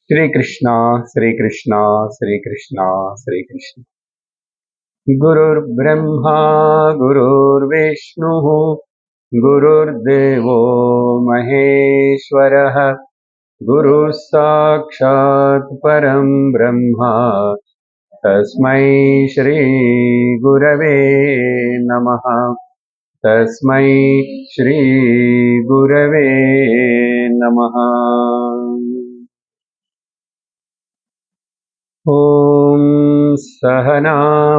श्री कृष्णा श्री कृष्णा श्री कृष्णा श्री कृष्ण। गुरुर्ब्रह्मा गुरुर्विष्णुः गुरुर्देवो महेश्वरः गुरुः साक्षात् परं ब्रह्म तस्मै श्री गुरवे नमः। तस्मै श्री गुरवे नमः। ॐ सहना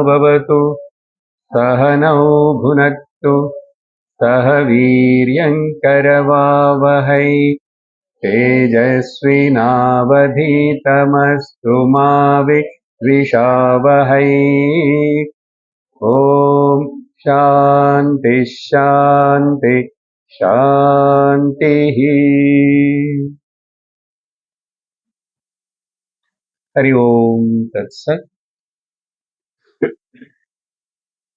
भवतु सहनौ भुनक्तु सह वीर्यङ्करवावहै तेजस्विनावधीतमस्तु मा विद्विषावहै। ॐ शान्ति शान्ति शान्तिः। हरि ओम् तत्सत्।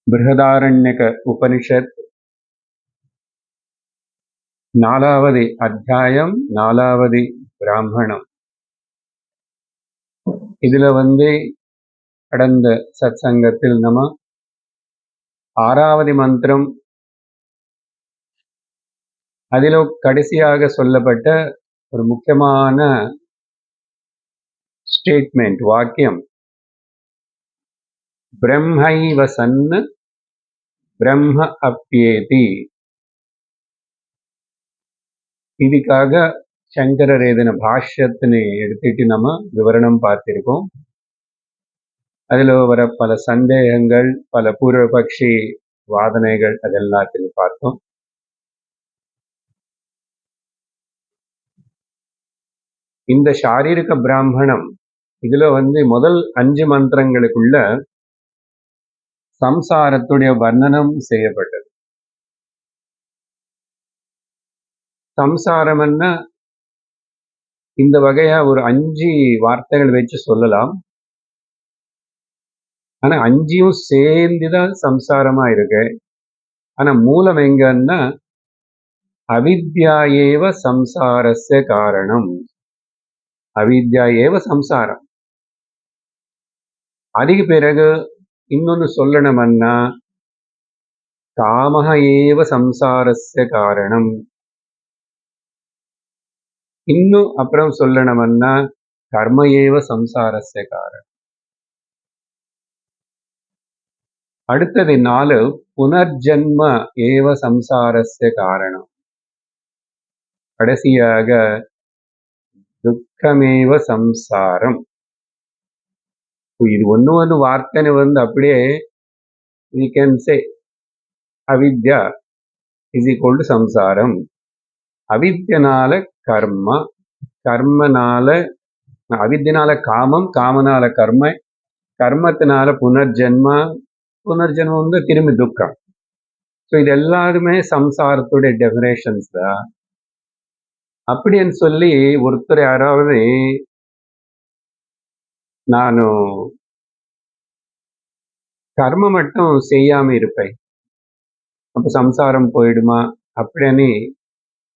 बृहदारण्यक उपनिषत् நாலாவது அத்தியாயம் நாலாவது பிராமணம். இதுல கடந்த சத்சங்கத்தில் நம்ம ஆறாவது மந்திரம் அதில் கடைசியாக சொல்லப்பட்ட ஒரு முக்கியமான ஸ்டேட்மெண்ட் வாக்கியம் பிரம்மைவ சன்னு பிரம்ம அப்யேதி. இதுக்காக சங்கரர் எழுதின பாஷ்யத்தினை எடுத்துட்டு நம்ம விவரணம் பார்த்திருக்கோம். அதில் வர பல சந்தேகங்கள் பல பூர்வபக்ஷி வாதனைகள் அதெல்லாத்தையும் பார்த்தோம். இந்த சாரீரிக பிராமணம் இதுல முதல் 5 மந்திரங்களுக்குள்ள சம்சாரத்துடைய வர்ணனம் செய்யப்பட்டது. சம்சாரம்னா இந்த வகையா ஒரு 5 வார்த்தைகள் வச்சு சொல்லலாம். ஆனா 5யும் சேர்ந்துதான் சம்சாரமா இருக்கு. ஆனா மூலம் எங்கன்னா அவித்யா ஏவ சம்சாரஸ்ய காரணம். அவித்யா ஏவ சம்சாரம். அதுக்கு பிறகு இன்னொன்னு சொல்லணும்னா காமஹ ஏவ சம்சாரஸ்ய காரணம். இன்னும் அப்புறம் சொல்லணும்னா கர்ம ஏவ சம்சாரஸ்ய காரணம். அடுத்தது 4 புனர்ஜன்ம ஏவ சம்சாரஸ்ய காரணம். கடைசியாக துக்கமேவ சம்சாரம். இது ஒண்ணு வார்த்தை அப்படியே we can say அவித்யா is equal to சம்சாரம். அவித்யனால கர்ம, கர்மனால அவித்யனால காமம், காமனால கர்ம, கர்மத்தினால புனர்ஜென்ம, புனர்ஜென்மம் திரும்பி துக்கம். ஸோ இது எல்லாருமே சம்சாரத்துடைய டெஃபினேஷன்ஸ் தான். அப்படின்னு சொல்லி ஒருத்தர் யாராவது நான் கர்ம மட்டும் செய்யாம இருப்பேன் அப்ப சம்சாரம் போயிடுமா அப்படின்னு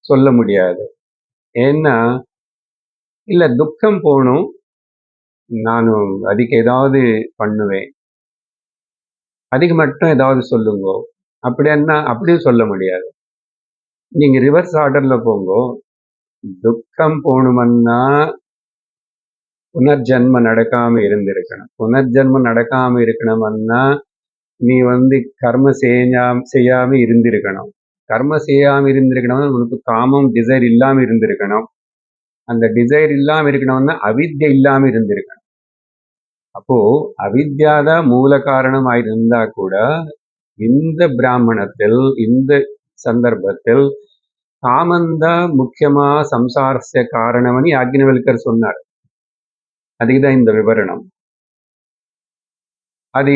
சொல்ல முடியாது. ஏன்னா இல்ல துக்கம் போகணும், நானும் அதுக்கு ஏதாவது பண்ணுவேன், அதுக்கு மட்டும் ஏதாவது சொல்லுங்க அப்படின்னா அப்படியும் சொல்ல முடியாது. நீங்க ரிவர்ஸ் ஆர்டர்ல போங்க. துக்கம் போகணுமன்னா புனர்ஜென்ம நடக்காம இருந்திருக்கணும். புனர்ஜென்மம் நடக்காம இருக்கணும்னா நீ கர்ம செய்யாம இருந்திருக்கணும். கர்ம செய்யாம இருந்திருக்கணும்னா உனக்கு காமம் டிசைர் இல்லாம இருந்திருக்கணும். அந்த டிசைர் இல்லாம இருக்கணும்னா அவித்யா இல்லாம இருந்திருக்கணும். அப்போ அவித்யாதான் மூல காரணம் ஆயிருந்தா கூட இந்த பிராமணத்தில் இந்த சந்தர்ப்பத்தில் காமந்தான் முக்கியமா சம்சாரஸ்ய காரணம்னு யாக்ஞவல்கர் சொன்னார். அதுக்குதான் இந்த விவரணம். அது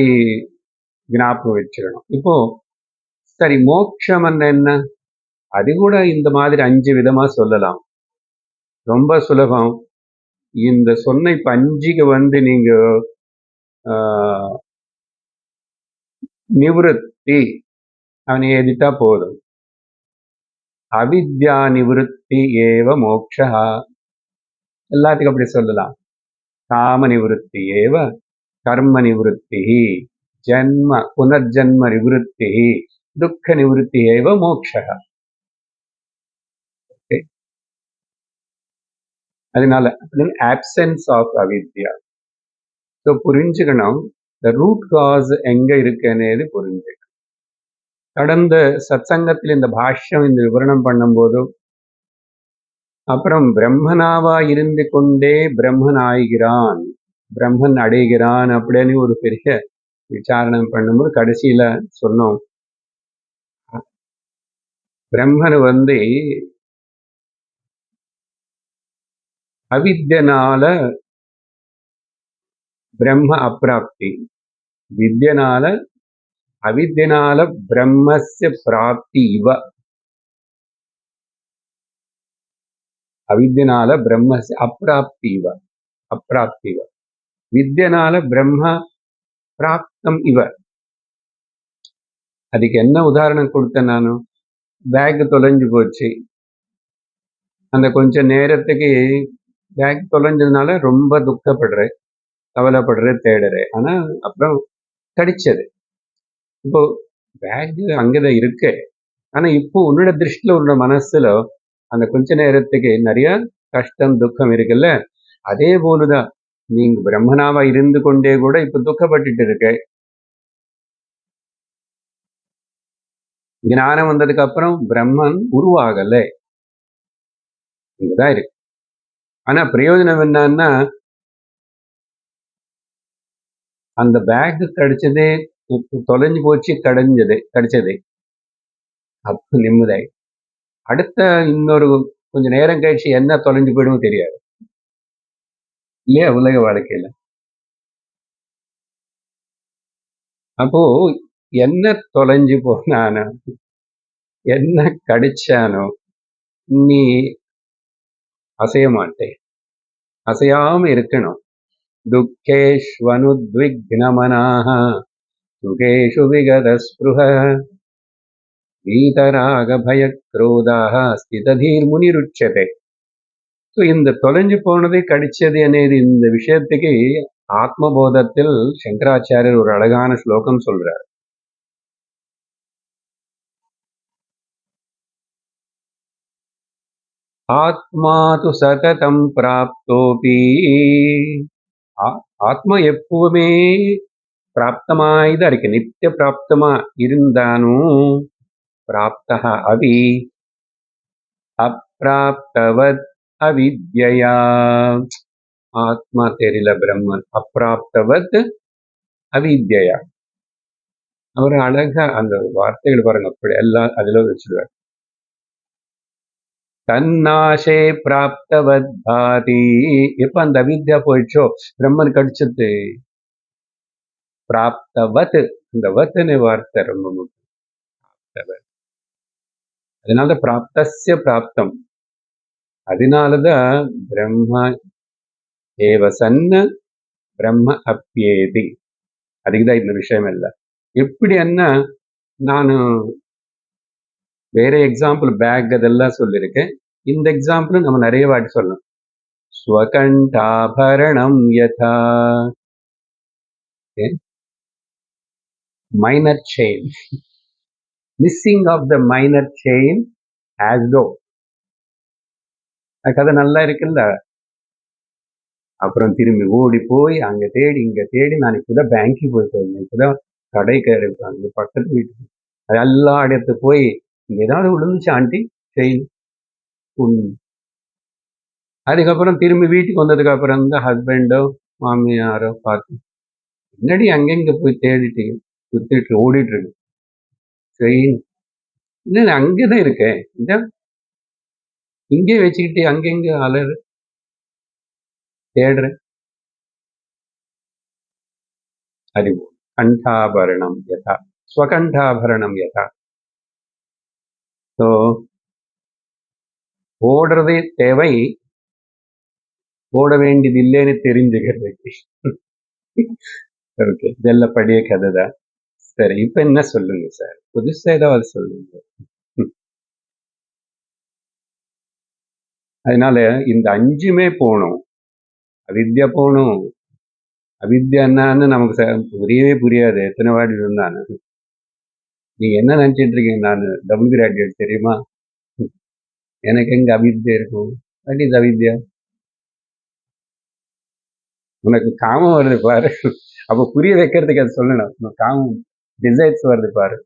ஞாபகம் வச்சுக்கணும். இப்போ சரி, மோட்சம் என்ன? அது கூட இந்த மாதிரி 5 விதமா சொல்லலாம். ரொம்ப சுலபம். இந்த சொன்ன 5க்கு நீங்க நிவೃತ್ತಿ அவனை எழுதிட்டா போதும். அவித்யா நிவೃತ್ತಿ ஏவ மோக்ஷா. எல்லாத்துக்கும் அப்படி சொல்லலாம். காம நிவృత్తి ஏவ கர்ம நிவృత్తి, ஜன்ம புனர்ஜன்ம நிவృత్తి, துக்க நிவృత్తి ஏவ மோக்ஷः. அதனால ஆப்சன்ஸ் ஆஃப் அவித்யா. ஸோ புரிஞ்சுக்கணும், த ரூட் காஸ் எங்க இருக்கு అనేది புரிஞ்சுக்கணும். கடந்த சத்சங்கத்தில் இந்த பாஷ்யம் இந்த விவரணம் பண்ணும்போது, அப்புறம் பிரம்மனாவா இருந்து கொண்டே பிரம்மன் ஆகிறான், பிரம்மன் அடைகிறான் அப்படின்னு ஒரு பெரிய விசாரணம் பண்ணும்போது கடைசியில சொன்னோம், பிரம்மன் அவித்யனால பிரம்ம அப்பிராப்தி, வித்யனால அவித்யனால பிரம்மஸ்ய பிராப்தி இவ, அவித்யனால பிரம்மஸ்ய அப்பிராப்தி இவ, அப்பிராப்தி இவ, வித்யனால பிரம்ம பிராப்தம் இவ. அதுக்கு என்ன உதாரணம் கொடுத்தேன் நானு? பேக் தொலைஞ்சு போச்சு, அந்த கொஞ்ச நேரத்துக்கு பேக் தொலைஞ்சதுனால ரொம்ப துக்கப்படுறேன், கவலைப்படுறேன், தேடுறேன். ஆனா அப்புறம் கிடைச்சது. இப்போ பேக் அங்கதான் இருக்கு, ஆனா இப்போ உன்னோட திருஷ்டில உன்னோட மனசுல அந்த கொஞ்ச நேரத்துக்கு நிறைய கஷ்டம் துக்கம் இருக்குல்ல, அதே போலதான் நீங்க பிரம்மனாவா இருந்து கொண்டே கூட இப்ப துக்கப்பட்டுட்டு இருக்க. ஞானம் வந்ததுக்கு அப்புறம் பிரம்மன் உருவாகல, இங்கதான் இருக்கு. ஆனா பிரயோஜனம் என்னன்னா, அந்த பேக் கிடைச்சதே தொலைஞ்சு போச்சு, கிடைச்சது அப்ப நிம்மதாய். அடுத்த இன்னொரு கொஞ்ச நேரம் கழிச்சு என்ன தொலைஞ்சு போயிடும் தெரியாது இல்லையா உலக வாழ்க்கையில. அப்போ என்ன தொலைஞ்சு போனானோ, என்ன கடிச்சானோ, நீ அசைய மாட்டே, அசையாம இருக்கணும். துக்கேஷ்வனுத்விக்னமனாஹ சுகேஷு விகதஸ்பృஹ வீதராக பயக்ரோதாஹ ஸ்திததீர் முனிருச்சதே. ஸோ இந்த தொலைஞ்சு போனதை கடிச்சது అనేది இந்த விஷயத்துக்கு ஆத்மபோதத்தில் சங்கராச்சாரியர் ஒரு அழகான ஸ்லோகம் சொல்றார். ஆத்மா து சததம் பிராப்தோபி, ஆத்மா எப்பவுமே பிராப்தமாய்தான் இருக்கு, நித்திய பிராப்தமா இருந்தாலும் பிராப்தः அவி அப்பிராப்தவத் அவித்யயா. ஆத்மா தெரியல, பிரம்மன் அப்பிராப்தவத் அவித்யயா. அவர் அழகா அந்த வார்த்தைகள் பாருங்க, அப்படி எல்லாம் அதுல வச்சிருவார். தன்னாசே பிராப்தவத் பாதி. எப்ப அந்த அவித்யா போயிடுச்சோ பிரம்மன் கடிச்சது. பிராப்தவத், இந்த வத்னு வார்த்தை ரொம்ப முக்கியம். அதனால பிராப்தஸ்ய பிராப்தம், அதனாலதான் பிரம்ம ஏவ சன்ன பிரம்ம அப்யேதி. அதுக்குதான் இந்த விஷயம் இல்லை. எப்படி என்ன, நான் வேற எக்ஸாம்பிள் பேக் அதெல்லாம் சொல்லியிருக்கேன், இந்த எக்ஸாம்பிள் நம்ம நிறைய வாட்டி சொல்லணும். ஸ்வகண்டாபரணம் யதா, minor chain, missing of the minor chain as though. கதை நல்லா இருக்குல்ல. அப்புறம் திரும்பி ஓடி போய் அங்க தேடி இங்க தேடி, நான் இப்பதான் பேங்க்கு போயிட்டு வந்தேன், இப்பதான் கடைக்கு அங்க பக்கத்து வீட்டுக்கு, எல்லா இடத்து போய் இங்க ஏதாவது விழுந்துச்சு ஆண்டி செயின். அதுக்கப்புறம் திரும்பி வீட்டுக்கு வந்ததுக்கு அப்புறம் தான் ஹஸ்பண்டோ மாமியாரோ பார்த்து, முன்னாடி அங்கங்க போய் தேடிட்டு சுத்திட்டு ஓடிட்டு இருக்கு செயின், என்ன அங்கதான் இருக்கேன், இங்கே வச்சுக்கிட்டு அங்கெங்க அலறு தேடுறேன். அறிவு கண்டாபரணம் யதா ஸ்வகண்டாபரணம் யதா. ஸோ ஓடுறதே தேவை, ஓட வேண்டியது இல்லைன்னு தெரிஞ்சுக்கிறதுக்கு. ஓகே, இதெல்லாம் படிய கதை தான். சரி, இப்ப என்ன சொல்லுங்க சார், புதுசா ஏதாவது சொல்லுங்க. அதனால இந்த 5மே போணும். அவித்யா போணும். அவித்யா என்னன்னு நமக்கு புரியவே புரியாது. எத்தனை வாட்டி சொன்னானு. நீங்க என்ன நினைச்சிட்டு இருக்கீங்க? நான் டபுள் கிராஜுவேட் தெரியுமா? எனக்கு எங்க அவித்யா இருக்கும்? வாட் இஸ் அவித்யா? உனக்கு காமம் வருது பாரு. அப்ப புரிய வைக்கிறதுக்கு அது சொல்லணும். உனக்கு காமம் டிசைர்ஸ் வருது பாரு.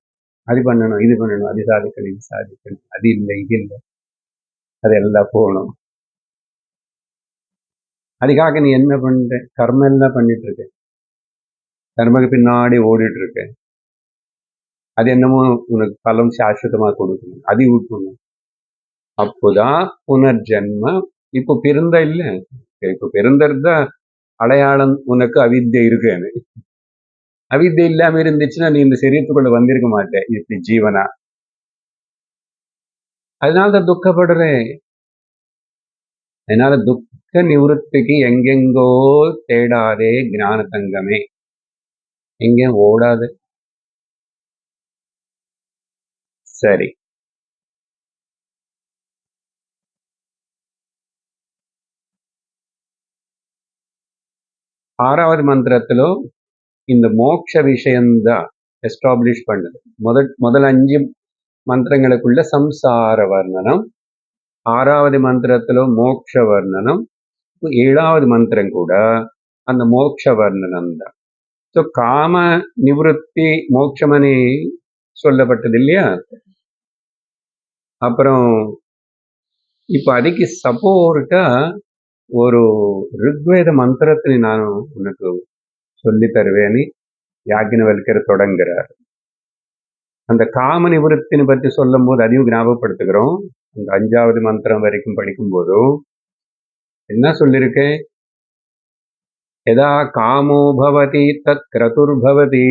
அது பண்ணணும், இது பண்ணணும், அது சாதிக்கணும், இது சாதிக்கணும், அது இல்லை, இது இல்லை, அதெல்லாம் போகணும். அதுக்காக நீ என்ன பண்ற? கர்மம் எல்லாம் பண்ணிட்டு இருக்க. கர்மக்கு பின்னாடி ஓடிட்டு இருக்க. அது என்னமோ உனக்கு பலம் சாஸ்வதமா கொடுக்கணும், அதை விட்டுணும். அப்போதான் புனர்ஜென்மம். இப்போ பிறந்த இல்ல, இப்போ பிறந்ததுதான் அடையாளம் உனக்கு அவித்யை இருக்குன்னு. அவித்யை இல்லாம இருந்துச்சுன்னா நீ இந்த சரீரத்துக்குள்ள வந்திருக்க மாட்டேன் இப்படி ஜீவனா. அதனாலதான் துக்கப்படுறேன். அதனால துக்க நிவர்த்திக்கு எங்கெங்கோ தேடாதே ஞான தங்கமே, எங்கேயும் ஓடாது. சரி, ஆறாவது மந்திரத்திலோ இந்த மோட்ச விஷயம்தான் எஸ்டாப்ளிஷ் பண்ணுது. முதல் 5 மந்திரங்களுக்குள்ள சம்சார வர்ணனம், ஆறாவது மந்திரத்திலோ மோட்ச வர்ணனம், 7வது மந்திரம் கூட அந்த மோட்ச வர்ணனம் தான். ஸோ காம நிவృత్తి மோட்சமனி சொல்லப்பட்டது இல்லையா? அப்புறம் இப்ப அதுக்கு சப்போர்ட்டா ஒரு ரிக்வேத மந்திரத்தை நான் உனக்கு சொல்லி தருவேன்னு யாக்ஞவல்கர் தொடங்குறார். அந்த காம நிவృత్తిని பற்றி சொல்லும் போது அதையும் ஞாபகப்படுத்துகிறோம். அந்த 5வது மந்திரம் வரைக்கும் படிக்கும் போதும் என்ன சொல்லியிருக்கேன்? யதா காமோ பவதி தத் கிரதுர்பவதி.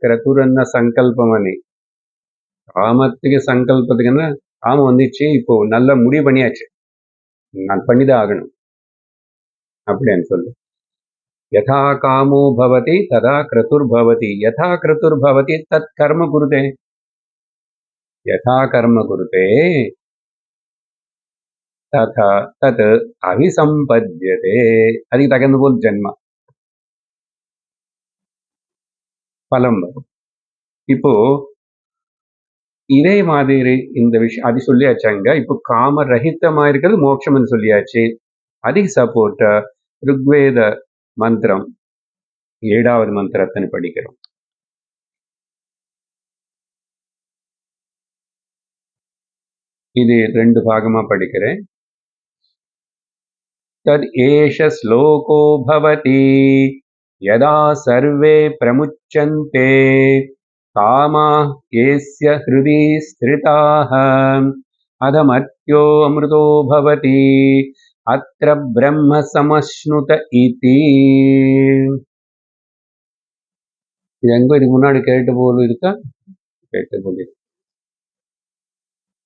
கிரதுர்ன சங்கல்பம் அனி. காமத்துக்கு சங்கல்பத்துக்கு என்ன? காமம் வந்துச்சு, இப்போ நல்ல முடிவு பண்ணியாச்சு, நான் பண்ணிதான் ஆகணும் அப்படின்னு சொல்லு. யதா காமோ பவதி ததா கிரதுர்பவதி. யதா கிரதுர்பவதி தத் கர்ம குருதே. யதா கர்ம குருதே ததா தத் அவிசம்பத்யதே. அதுக்கு தகுந்த போல் ஜென்மா பலம் வரும். இப்போ இதே மாதிரி இந்த விஷயம் அது சொல்லியாச்சாங்க. இப்போ காம ரஹிதமா இருக்கிறது மோட்சம்னு சொல்லியாச்சு. அதுக்கு சப்போர்ட்டா ருக்வேத மந்திரம் 7வது மந்திரத்தை படிக்கிறோம். இது 2 பாகமா படிக்கிறேன். தத் ஏஷ ஸ்லோகோ பவதி யதா சர்வே பிரமுச்சந்தே காமாः ஏஸ்ய ஹ்ருதி ஸ்திரிதாः அதமர்த்யோ அமிர்தோ பவதி அத்ர பிரம்ம சமஸ்னுத இதி. இது எங்க இதுக்கு முன்னாடி கேட்ட போல இருக்கா? கேட்ட போல.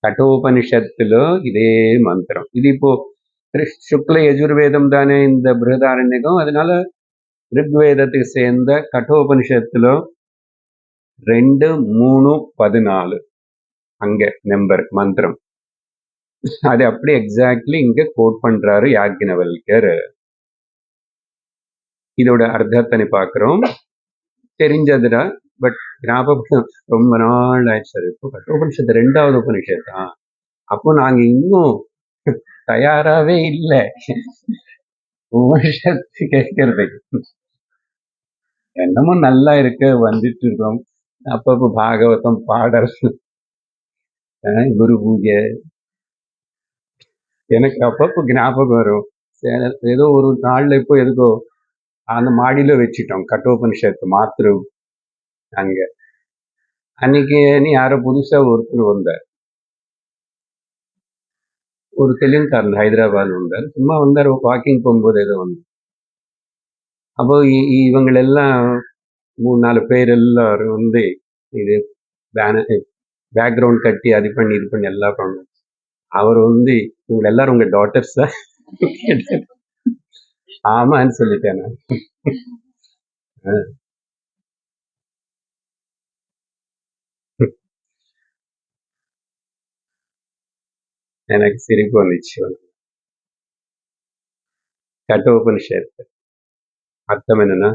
கட்டோபனிஷத்துல இதே மந்திரம். இது இப்போ சுக்ல யஜுர்வேதம் தானே இந்த பிருஹதாரண்யகம். அதனால ரிக்வேதத்துக்கு சேர்ந்த கட்டோபனிஷத்துல 2, 3, 14 அங்க நம்பர் மந்திரம். அது அப்படி எக்ஸாக்ட்லி இங்க கோட் பண்றாரு யாக்ஞவல்கர். இதோட அர்த்தத்தை பார்க்கிறோம். தெரிஞ்சதுடா, பட் ஞாபகம் ரொம்ப நாள் ஆயிடுச்சு. இப்போ கட்டோபனிஷத்து 2வது உபனிஷத்தா? அப்போ நாங்க இன்னும் தயாராவே இல்லை உபனிஷத்து கேட்கறதுக்கு. என்னமோ நல்லா இருக்கு, வந்துட்டு இருக்கோம். அப்பப்போ பாகவதம் பாடல், குரு பூஜை, எனக்கு அப்பப்போ ஞாபகம் வரும். ஏதோ ஒரு நாள்ல இப்போ எதுக்கோ அந்த மாடியில வச்சுட்டோம் கட்டோபனிஷத்து மாத்திரு அங்க. அன்னைக்கு யாரோ புதுசா ஒருத்தர் வந்தார், ஒரு தெலுங்குக்காரன், ஹைதராபாத் வந்தார். சும்மா வந்தார், வாக்கிங் போகும்போது ஏதோ வந்தார். அப்போ இவங்களெல்லாம் 3-4 பேர் எல்லாரும் வந்து இது பேக்ரவுண்ட் கட்டி அது பண்ணி இது பண்ணி எல்லாம் பண்ணோம். அவர் வந்து இவங்க எல்லாரும் உங்க டாட்டர்ஸ் தான் ஆமான்னு சொல்லிட்டேன் நான். எனக்கு சிரிப்பு வந்துச்சு. கட்டோபனிஷத்து அர்த்தம் என்னன்னா,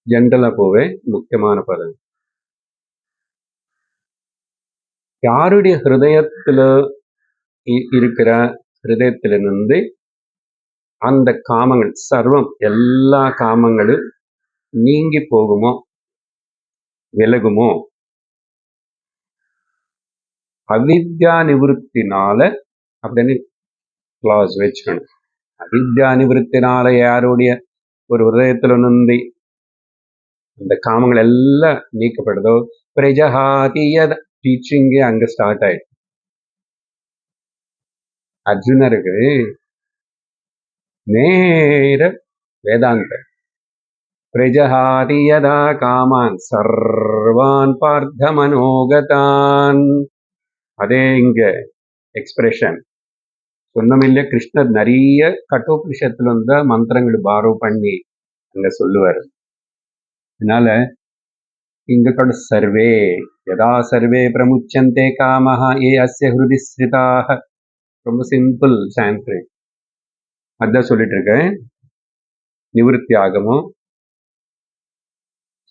ஜென்ரலா போவே முக்கியமான பதம். யாருடைய ஹிருதயத்துல இருக்கிற ஹிருதயத்திலிருந்து அந்த காமங்கள் சர்வம் எல்லா காமங்களும் நீங்கி போகுமோ விலகுமோ, அவித்யா நிவృத்தினால அப்படின்னு கிளாஸ் வச்சுக்கணும். அவித்யா நிவృத்தினால யாருடைய ஒரு ஹிருதயத்துல நுந்தி அந்த காமங்கள் எல்லாம் நீக்கப்படுதோ, பிரஜஹாதிய டீச்சிங்கே அங்க ஸ்டார்ட் ஆயிடுச்சு. அர்ஜுனருக்கு நேர வேதாந்த பிரஜஹாதி யதா காமான் சர்வான் பார்த்த மனோகதான். அதே இங்க எக்ஸ்பிரஷன் சொன்னமில்ல. கிருஷ்ணர் நிறைய கட்டோபனிஷத்துல இருந்த மந்திரங்கள் பாரோ பண்ணி அங்க சொல்லுவார். அதனால இங்க கூட சர்வே யதா சர்வே பிரமுச்சந்தே காமஹ ஏ அஸ்ய ஹிருதி ஸ்ரிதாக. ரொம்ப சிம்பிள் சான்ஸ்கிரிட். அதான் சொல்லிட்டு இருக்கேன். நிவൃத்தி ஆகமோ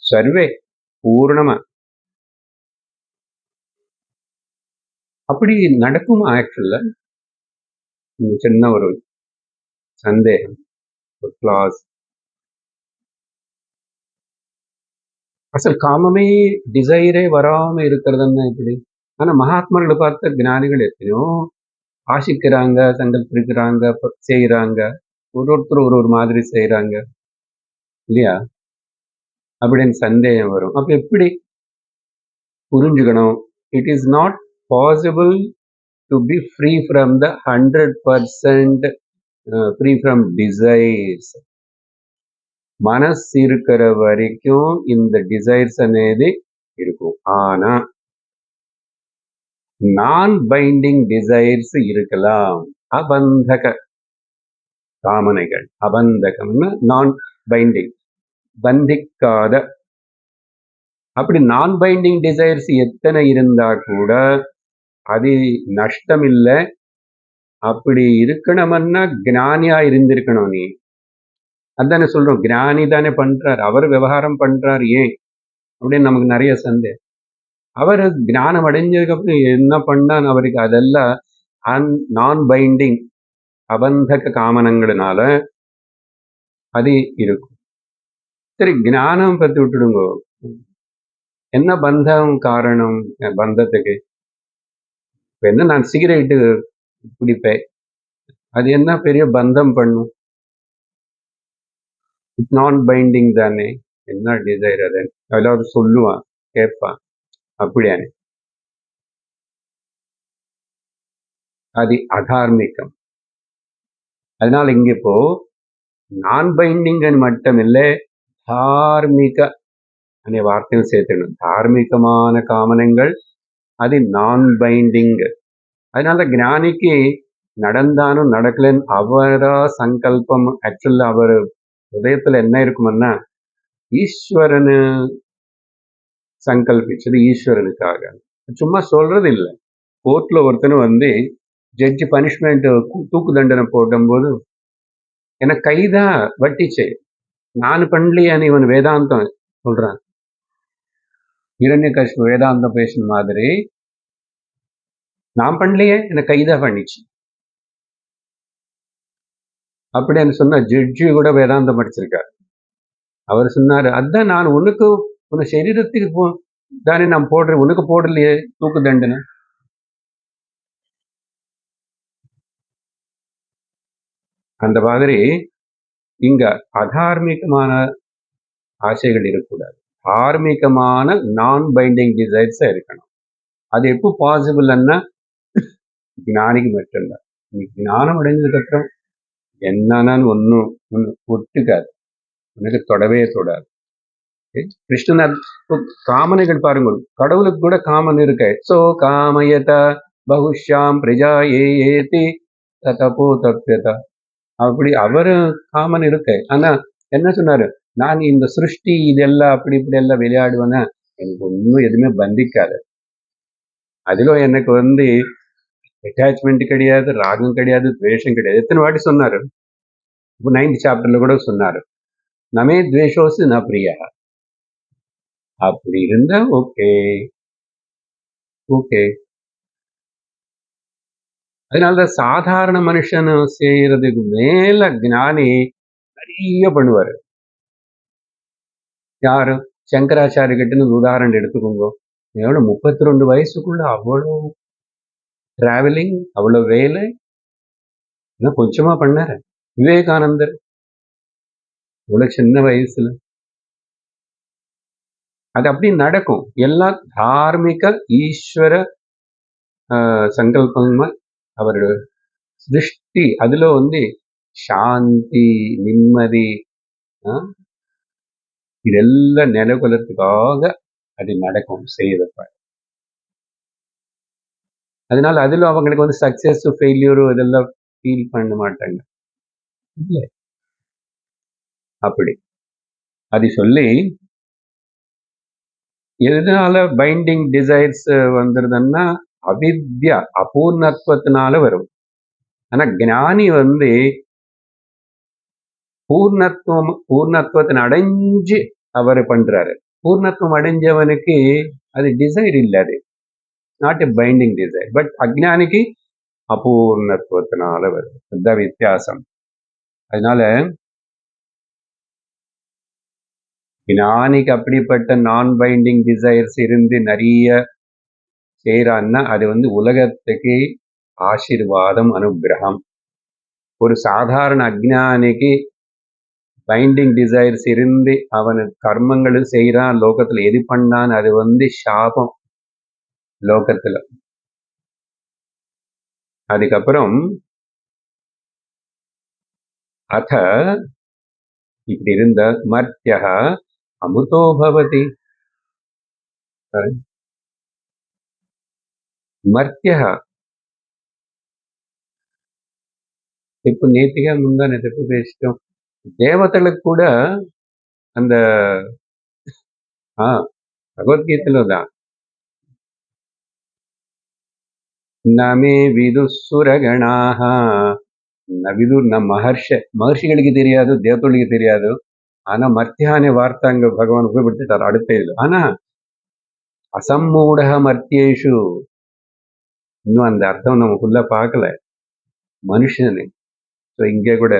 சர்வே பூர்ணமா அப்படி நடக்குமா? ஆக்சுவல்ல சின்ன ஒரு சந்தேகம், ஒரு கிளாஸ். அசல் காமமே டிசைரே வராம இருக்கிறதுன்னு எப்படி? ஆனா மகாத்மாக்களை பார்த்த ஞானிகள் எத்தனையோ ஆசிக்கிறாங்க, சங்கல்பிக்கிறாங்க, செய்யறாங்க. ஒருத்தர் ஒரு மாதிரி செய்யறாங்க இல்லையா? அப்படின்னு சந்தேகம் வரும். அப்ப எப்படி புரிஞ்சுக்கணும்? It is not possible to be free from the 100% free from desires. மனசு இருக்கிற வரைக்கும் இந்த டிசைர்ஸ் అనేది இருக்கும். ஆனா நான் பைண்டிங் டிசைர்ஸ் இருக்கலாம். அபந்தக காமனைகள். அபந்தகம்னு நான் பைண்டிங், பந்திக்காத. அப்படி நான் பைண்டிங் டிசைர்ஸ் எத்தனை இருந்தா கூட அது நஷ்டம் இல்லை. அப்படி இருக்கணும்னா ஞானியா இருந்திருக்கணும் நீ. அதானே சொல்றோம், ஞானி தானே பண்றார், அவர் விவகாரம் பண்றார். ஏன் அப்படின்னு நமக்கு நிறைய சந்தேகம். அவர் ஞானம் அடைஞ்சதுக்கு அப்புறம் என்ன பண்ணான், அவருக்கு அதெல்லாம் நான் பைண்டிங் அபந்தக காமனங்களினால அது இருக்கும். சரி, ஞானம் பத்தி விட்டுடுங்க. என்ன பந்தம் காரணம் பந்தத்துக்கு? என்ன, நான் சிகரெட்டு குடிப்பேன், அது என்ன பெரிய பந்தம் பண்ணும்? நான் பைண்டிங் தானே. என்ன டிசைர் அது? எல்லாரும் சொல்லுவான், கேட்பான். அப்படியானே அது அதார்மிகம். அதனால இங்க இப்போ நான் பைண்டிங் மட்டும் இல்லை, தார்மிக அనే வார்த்தையும் சேர்த்துக்கணும். தார்மிகமான காமனங்கள் அது நான் பைண்டிங். அதனால ஞானிக்கு நடந்தாலும் நடக்கலன்னு அவரா சங்கல்பம். ஆக்சுவலா அவர் ஹதயத்துல என்ன இருக்கும்னா, ஈஸ்வரனு சங்கல்பிச்சது ஈஸ்வரனுக்காக, சும்மா சொல்றது இல்லை. கோர்ட்ல ஒருத்தனும் ஜட்ஜி பனிஷ்மெண்ட் தூக்கு தண்டனை போடும்போது எனக்கு கைதான் வட்டிச்சு, நான் பண்ணலையான்னு இவன் வேதாந்தம் சொல்றான். இரண்யகசிபு வேதாந்தம் பேசின மாதிரி, நான் பண்ணலையே, எனக்கு கைதான் பண்ணிச்சு அப்படின்னு சொன்ன ஜட்ஜி கூட வேதாந்தம் படிச்சிருக்காரு. அவர் சொன்னாரு, அதான் நான் உன் சரீரத்துக்கு தானே நான் போடுறேன், உனக்கு போடலையே தூக்கு தண்டனை. அந்த மாதிரி இங்க அதார்மிகமான ஆசைகள் இருக்கக்கூடாது. தார்மீகமான நான் பைண்டிங் டிசைர்ஸா இருக்கணும். அது எப்போ பாசிபிள்னா ஞானிக்கு மட்டும்தான். ஞானம் அடைஞ்சதுக்கு அப்புறம் என்னன்னு ஒன்னும் ஒட்டுக்காது, உனக்கு தொடவே தொடாது. கிருஷ்ணன் காமனைகள் பாருங்கள், கடவுளுக்கு கூட காமன் இருக்கு. சோ காமயத பகுஷ்யாம் பிரஜா ஏதி தபோ தப்யதா. அப்படி அவரு காமன் இருக்கு. ஆனா என்ன சொன்னாரு, நான் இந்த சிருஷ்டி இதெல்லாம் அப்படி இப்படி எல்லாம் விளையாடுவேன்னா எனக்கு ஒன்றும் எதுவுமே பந்திக்காது. அதுல எனக்கு அட்டாச்மெண்ட் கிடையாது, ராகம் கிடையாது, துவேஷம் கிடையாது. எத்தனை வாட்டி சொன்னாரு. 9th சாப்டர்ல கூட சொன்னாரு, நமே துவேஷோசு ந பிரியா. அப்படி இருந்தா ஓகே ஓகே. அதனாலதான் சாதாரண மனுஷன் செய்யறதுக்கு மேல ஞானி நிறைய பண்ணுவாரு. யாரு? சங்கராச்சாரிய கிட்டன்னு உதாரணம் எடுத்துக்கோங்க. எவ்வளவு 32 வயசுக்குள்ள அவ்வளோ டிராவலிங், அவ்வளவு வேலை, இன்னும் கொஞ்சமா பண்ணாரு. விவேகானந்தர் இவ்வளவு சின்ன வயசுல. அது அப்படி நடக்கும். எல்லாம் தார்மீக ஈஸ்வர சங்கல்பமா அவரோட சிருஷ்டி. அதுல வந்து சாந்தி, நிம்மதி, இதெல்லாம் நிலவரத்துக்காக அது நடக்கும் செய்யறப்ப. அதனால அதுல அவங்களுக்கு வந்து சக்சஸ் ஃபெயிலியரும் இதெல்லாம் ஃபீல் பண்ண மாட்டாங்க. இல்லை அப்படி அது சொல்லி எதனால பைண்டிங் டிசைர்ஸ் வந்துருதுன்னா அவித்யா அபூர்ணத்துவத்தினால வரும். ஆனா ஞானி வந்து பூர்ணத்துவத்தின் அடைஞ்சு அவர் பண்றாரு. பூர்ணத்துவம் அடைஞ்சவனுக்கு அது டிசைர் இல்லை, அது not a binding desire. But அஜ்ஞானிக்கு அபூர்ணத்துவத்தினால வரும். அதுதான் வித்தியாசம். அதனால ஞானிக்கு அப்படிப்பட்ட நான் பைண்டிங் டிசைர்ஸ் இருந்து நிறைய செய்யறான்னா அது வந்து உலகத்துக்கு ஆசீர்வாதம், அனுகிரகம். ஒரு சாதாரண அஜ்ஞானிக்கு பைண்டிங் டிசைர்ஸ் இருந்து அவனு கர்மங்களும் செய்யறான், லோகத்துல எது பண்ணான், அது வந்து சாபம் லோகத்துல. அதுக்கப்புறம் அத இப்படி இருந்த மர்த்தியக அமிர்தோ பவதி. மர்த்தியக இப்போ நேத்திகா முந்தா நேற்று பேசிட்டோம். தேவதைகளுக்கு கூட அந்த பகவத்கீதையில தான் நமே விதுசுரகணாக விதுர் மகர்ஷிகளுக்கு தெரியாது, தேவதைகளுக்கு தெரியாது. ஆனா மர்த்தியானே வார்த்தை அங்க பகவான் உபயோகப்படுத்திட்டார் அடுத்த இது. ஆனா அசம்மூடக மர்த்தியேஷு இன்னும் அந்த அர்த்தம் நம்ம ஃபுல்லா பார்க்கல. மனுஷனு இங்க கூட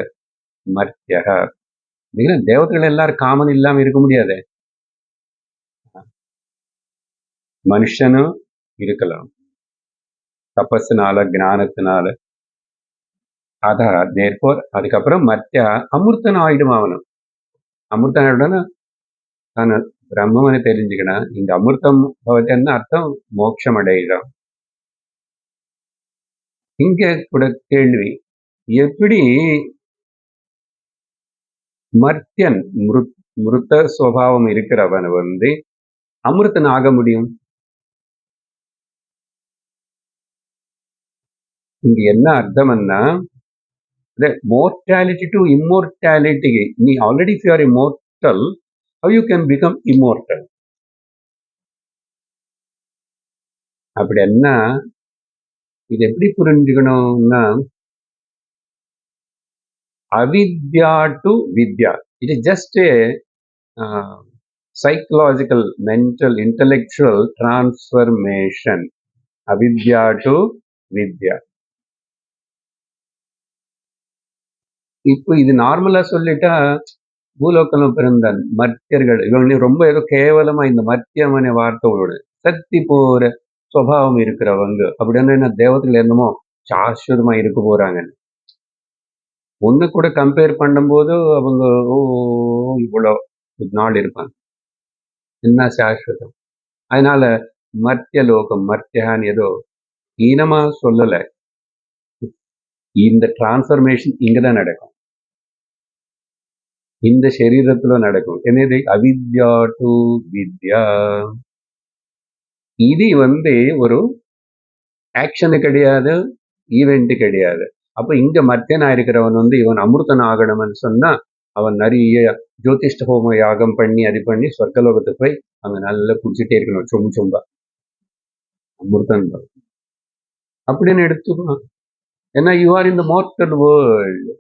மர்த்தியக தேவதைகள் எல்லாரும் காமன் இல்லாம இருக்க முடியாது. மனுஷனும் இருக்கலாம் தபஸ்னால, ஞானத்தினால. அதுக்கப்புறம் மர்த்தியா அமிர்தன் ஆயிடும். அவனும் அமிர்தன் ஆயிடும்னா நான் பிரம்மனை தெரிஞ்சுக்கணும். இந்த அமிர்தம் பவத்தின்னு அர்த்தம் மோட்சம் அடையிடும். இங்க கூட கேள்வி, எப்படி மர்த்தியன் மிருத்த சுவாவம் இருக்கிறவன் வந்து அமிர்தன் ஆக முடியும்? இங்க என்ன அர்த்தம்னா mortality to immortality. நீ already if you are immortal, how you can become immortal? அப்படின்னா இது எப்படி புரிஞ்சுக்கணும்னா அவித்யா to Vidya. It is just A psychological, mental, intellectual transformation. அவித்யா டு வித்யா. இப்போ இது நார்மலா சொல்லிட்டா பூலோக்கலம் பிறந்த மர்த்தியர்கள் இவங்க ரொம்ப ஏதோ கேவலமா இந்த மர்த்தியமான வார்த்தையோட சக்தி போற சுவாவம் இருக்கிறவங்க அப்படின்னு என்ன தேவதைகள் என்னமோ சாஸ்வதமா இருக்க போறாங்கன்னு ஒண்ணு கூட கம்பேர் பண்ணும்போது அவங்க இவ்வளோ நாள் இருப்பாங்க, என்ன சாஸ்வதம். அதனால மர்த்திய லோகம், மர்த்தியான் ஏதோ ஈனமா சொல்லல. இந்த டிரான்ஸ்பர்மேஷன் இங்கதான் நடக்கும், இந்த சரீரத்துல நடக்கும். என்னது அவித்யா டு வித்யா. இது வந்து ஒரு ஆக்ஷனு கிடையாது, ஈவெண்ட் கிடையாது. அப்ப இங்க மர்த்தியனா இருக்கிறவன் வந்து இவன் அமிர்தன் ஆகணும்னு சொன்னா அவன் நிறைய ஜோதிஷ்ட ஹோம யாகம் பண்ணி அது பண்ணி சொர்க்கலோகத்துக்கு போய் அங்க நல்லா குடிச்சிட்டே இருக்கணும், சொம்பு சொம்பா அமிர்தன் அப்படின்னு எடுத்துக்கலாம். ஏன்னா you are in the mortal world.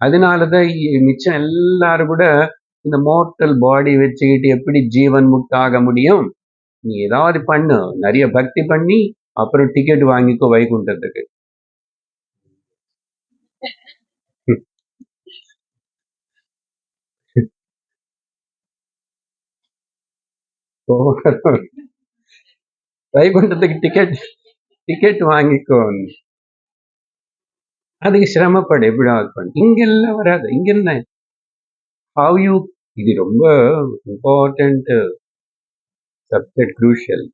அதனாலதான் மிச்சம் எல்லாரும் கூட இந்த மோர்டல் பாடி வச்சுக்கிட்டு எப்படி ஜீவன் முக்தாக முடியும்? நீ ஏதாவது பண்ணு, நிறைய பக்தி பண்ணி அப்புறம் டிக்கெட் வாங்கிக்கோ வைகுண்டத்துக்கு. வைகுண்டத்துக்கு டிக்கெட் வாங்கிக்கோ. அதுக்கு சிரமப்படு, எப்படியாவது பண்ணு. இங்கெல்லாம் வராது. இங்க என்ன ஹவ் யூ, இது ரொம்ப ఇంపార్టెంట్ సబ్జెక్ట్, క్రూషియల్.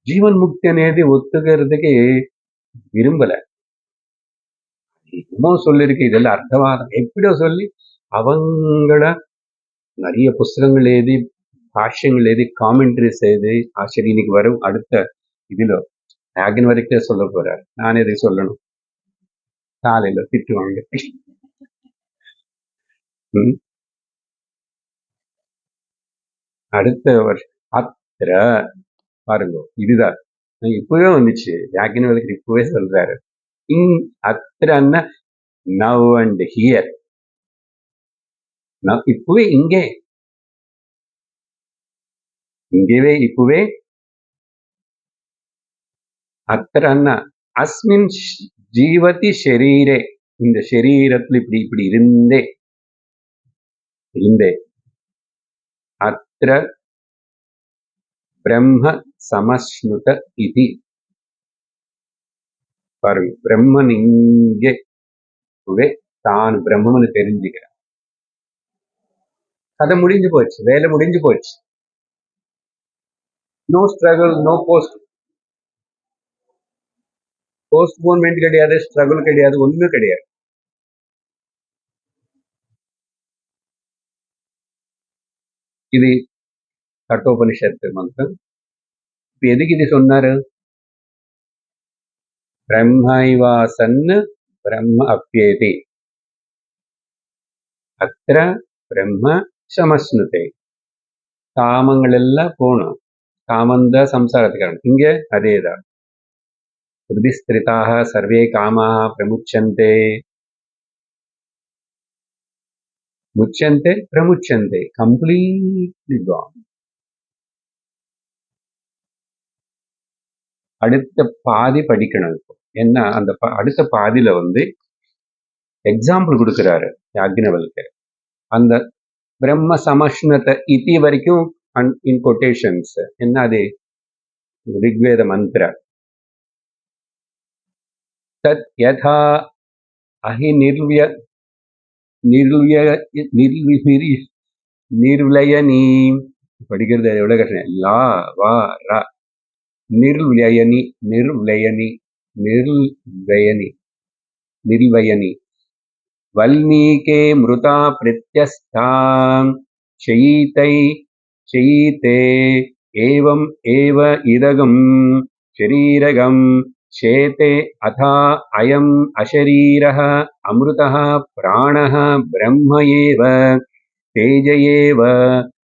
జీవన్ ముక్తి అనేది ஒத்துக்கிறதுக்கு விரும்பல. என்னமோ சொல்லிருக்கு, இதெல்லாம் அர்த்தவாதம் எப்படியோ சொல்லி அவங்கள நிறைய புஸ்தகங்கள் எழுதி, பாஷ்யங்கள் எழுதி, காமெண்ட்ரிஸ் எழுதி, ஆச்சரிய இன்னைக்கு வரும் அடுத்த இதுல ஆகின் வரைக்கும் சொல்ல போறார். நான் இதை சொல்லணும், காலையில திட்டுவாங்க. அடுத்த வருஷம் அத்திர பாருங்க, இதுதான் இப்பவே வந்துச்சு. யாக்கின் வரைக்கும் இப்பவே சொல்றாரு. அத்திரன்னா நவ் அண்ட் ஹியர். இப்பவே இங்கேவே இப்பவே அத்திரன்னா அஸ்மின் ஜீவதி ஷரீரே, இந்த ஷரீரத்தில் இப்படி இருந்தே அத்திர பிரம்ம சமஸ்னுத இதி. பாருங்க, பிரம்மன் இங்கே தான் பிரம்மன்னு தெரிஞ்சுக்கிறான். கதை முடிஞ்சு போச்சு, வேலை முடிஞ்சு போச்சு. நோ ஸ்ட்ரகிள், நோ போஸ்ட்போன்மெண்ட் கிடையாது, ஸ்ட்ரகிள் கிடையாது, ஒண்ணுமே கிடையாது. இது கட்டோபனிஷத்து மந்திரம். இப்ப எதுக்கு இது சொன்னாரு? பிரம்மைவாசன் பிரம்ம அப்பியேதி அத்திர பிரம்ம சமஸ்னுதே. காமங்கள் எல்லாம் போகணும், காமந்த சம்சாரத்துக்கு. இங்க அதேதான். புத்திஸ்திரிதாக சர்வே காமாக பிரமுச்சந்தே, முச்சந்தே பிரமுச்சந்தே, கம்ப்ளீட்லி கான். அடுத்த பாதி படிக்கணும். இப்போ என்ன, அந்த அடுத்த பாதியில எக்ஸாம்பிள் கொடுக்கிறாரு யாக்ஞவல்கர். அந்த பிரம்ம சமஷ்ணத இதி வரைக்கும் இன் கொட்டேஷன்ஸ். என்ன அது? ரிக்வேத மந்திர. தத் யதா அஹி நிர்விலயனி. படிக்கிறது எவ்வளவு கஷ்டம். லா வா ரா, நிர்விலயனி நிர்விலயனி நிர்வயனி நிர்வயனி. வல்மீகே மிருதா பிரத்யஸ்தாம் சயீதே ஏவம் ஏவ இதகம் ஷரீரகம் சேதே அதா அயம் அஷரீரஹ அமிர்தஹ பிராணஹ பிரம்ம ஏவ தேஜ ஏவ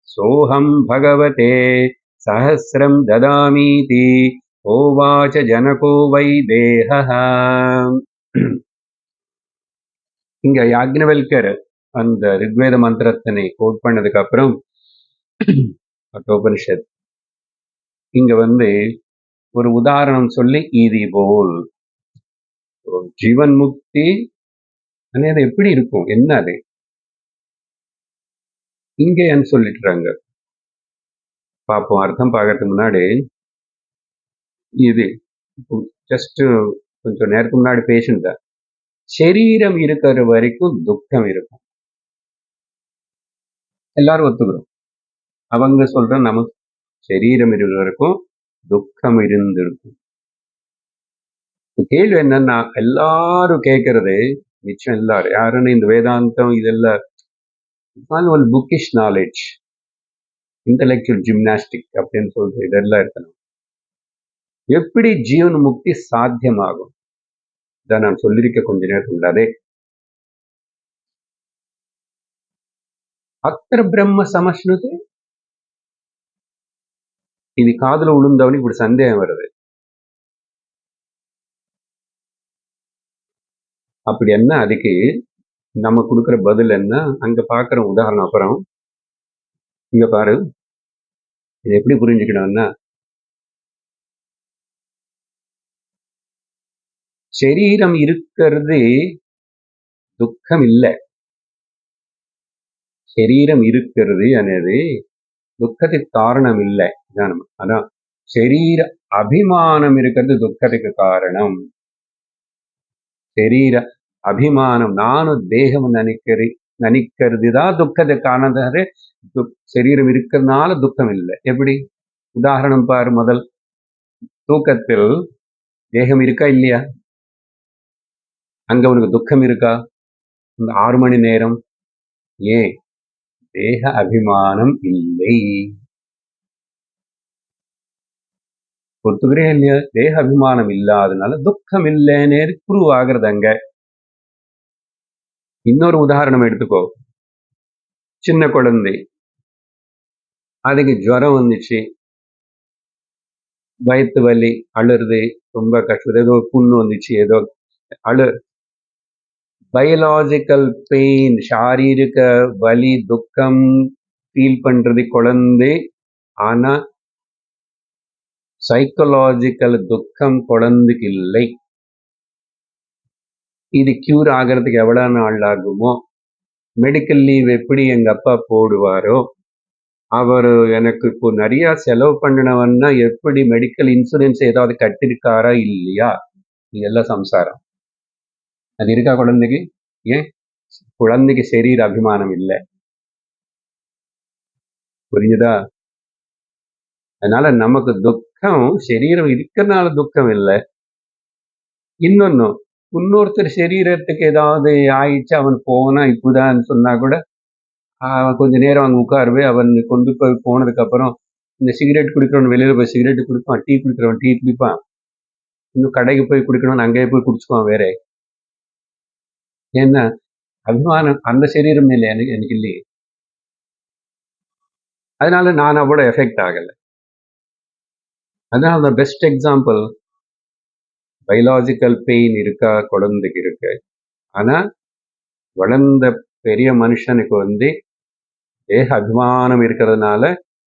சோஹம் பகவதே சஹஸ்ரம் ததாமீதி ஓவாச ஜனகோ வை தேஹ. இங்க யாக்ஞவல்கர் அந்த ரிக்வேத மந்திரத்தினை கோட் பண்ணதுக்கு அப்புறம் கட்டோபனிஷத் இங்க ஒரு உதாரணம் சொல்லி, இது போல் ஜீவன் முக்தி அது எப்படி இருக்கும், என்ன அது இங்க சொல்லிட்டுறாங்க. பார்ப்போம். அர்த்தம் பார்க்கறதுக்கு முன்னாடி இது ஜஸ்ட் கொஞ்சம் நேரத்துக்கு முன்னாடி பேசினத, சரீரம் இருக்கிற வரைக்கும் துக்கம் இருக்கும், எல்லாரும் ஒத்துக்கிறோம். அவங்க சொல்ற நமக்கு சரீரம் இருக்கிற வரைக்கும் துக்கம் இருந்திருக்கும். கேள்வி என்னன்னா, எல்லாரும் கேட்கறது மிச்சம் எல்லாரும் யாருன்னு இந்த வேதாந்தம் இதெல்லாம் ஒரு புக்கிஷ் நாலேஜ், இன்டலெக்சுவல் ஜிம்னாஸ்டிக் அப்படின்னு சொல்றது இதெல்லாம் இருக்கணும். எப்படி ஜீவன் முக்தி சாத்தியமாகும் இதை நான் சொல்லியிருக்க கொஞ்ச நேரத்துக்கு முன்னாடி. அத்திர பிரம்ம சமஸ்னுதே, இது காதுல விழுந்தவனுக்கு இப்படி சந்தேகம் வருது. அப்படி என்ன? அதுக்கு நம்ம கொடுக்குற பதில் என்ன, அங்க பார்க்குற உதாரணம். அப்புறம் இங்க பாரு, இது எப்படி புரிஞ்சுக்கணும்னா, శరీరం இருக்கிறது దుఃఖం இல்லை. శరీరం இருக்கிறது అనేది దుఃఖத்துக்கு காரணம் இல்லை. அதான் శరీர அபிமானம் இருக்கிறது ದುಃಖத்துக்கு காரணம். ಶರೀರ ಅಭಿಮಾನಂ, ನಾನು ದೇಹம் நினைக்கிறது தான் துக்கத்துக்கு காரணம். சரீரம் இருக்கிறதுனால துக்கம் இல்லை. எப்படி? உதாரணம் பாரு. முதல், தூக்கத்தில் தேகம் இருக்கா இல்லையா? அங்க உனக்கு துக்கம் இருக்கா? இந்த 6 மணி நேரம் ஏன்? தேக அபிமானம் இல்லை. ஒத்துக்கிறே இல்லையா? தேக அபிமானம் இல்லாதனால துக்கம் இல்லைன்னு ப்ரூவ் ஆகுறது அங்க. இன்னொரு உதாரணம் எடுத்துக்கோ. சின்ன குழந்தை, அதுக்கு ஜுரம் வந்துச்சு, வயிற்று வலி, அழுறது, ரொம்ப கஷ்டம், ஏதோ புண்ணு வந்துச்சு, ஏதோ பயாலஜிக்கல் பெயின், சாரீரிக வலி, துக்கம் ஃபீல் பண்றது குழந்தை. ஆனா சைக்கலாஜிக்கல் துக்கம் குழந்தைக்கு இல்லை. இது கியூர் ஆகிறதுக்கு எவ்வளவு நாள் ஆகுமோ? மெடிக்கல் லீவ் எப்படி எங்க அப்பா போடுவாரோ, அவர் எனக்கு இப்போ நிறைய செலவு பண்ணினவன்னா எப்படி மெடிக்கல் இன்சூரன்ஸ் ஏதாவது கட்டிருக்காரா இல்லையா? இதெல்லாம் சம்சாரம். அது இருக்கா குழந்தைக்கு? ஏன்? குழந்தைக்கு சரீர அபிமானம் இல்லை. புரியுதா? அதனால நமக்கு துக்கம் சரீரம் இருக்கிறதுனால துக்கம் இல்லை. இன்னொருத்தர் சரீரத்துக்கு ஏதாவது ஆயிடுச்சு, அவன் போனா இப்பதான்னு சொன்னா கூட கொஞ்ச நேரம் அங்கே உட்காருவே. அவன் கொண்டு போய் போனதுக்கு அப்புறம் இந்த சிகரெட் குடிக்கிறவன் வெளியில போய் சிகரெட் குடிப்பான், டீ குடிக்கிறவன் டீ குடிப்பான், இன்னும் கடைக்கு போய் குடிக்கணும்னு அங்கேயே போய் குடிச்சுக்குவான் வேற. ஏன்னா அபிமானம் அந்த சரீரம் இல்லை, எனக்கு இல்லையே. அதனால நான் அவ்வளோ எஃபெக்ட் ஆகலை. அதனால பெஸ்ட் எக்ஸாம்பிள், பயாலஜிக்கல் பெயின் இருக்கா குழந்தைக்கு இருக்கு. ஆனா வளர்ந்த பெரிய மனுஷனுக்கு தேக அபிமானம் இருக்கிறதுனால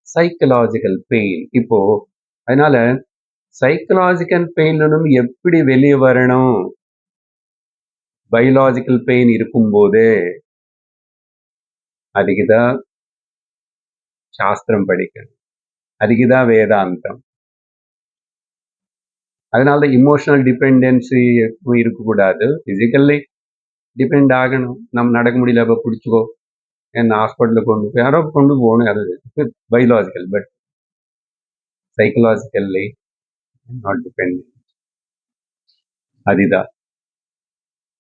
சைக்கலாஜிக்கல் பெயின். இப்போ அதனால சைக்கலாஜிக்கல் பெயின்லும் எப்படி வெளியே வரணும்? பயாலஜிக்கல் பெயின் இருக்கும்போது அதுக்குதான் சாஸ்திரம் படிக்கணும், அதுக்குதான் வேதாந்தம். அதனால இமோஷனல் டிபெண்டன்சி இருக்கக்கூடாது. பிசிக்கல்லி டிபெண்ட் ஆகணும். நம்ம நடக்க முடியல, அப்போ பிடிச்சிக்கோ, என்ன ஹாஸ்பிட்டலுக்கு கொண்டு போய் யாரோ கொண்டு போகணும். அது biological. But psychologically not depend. அதுதான்.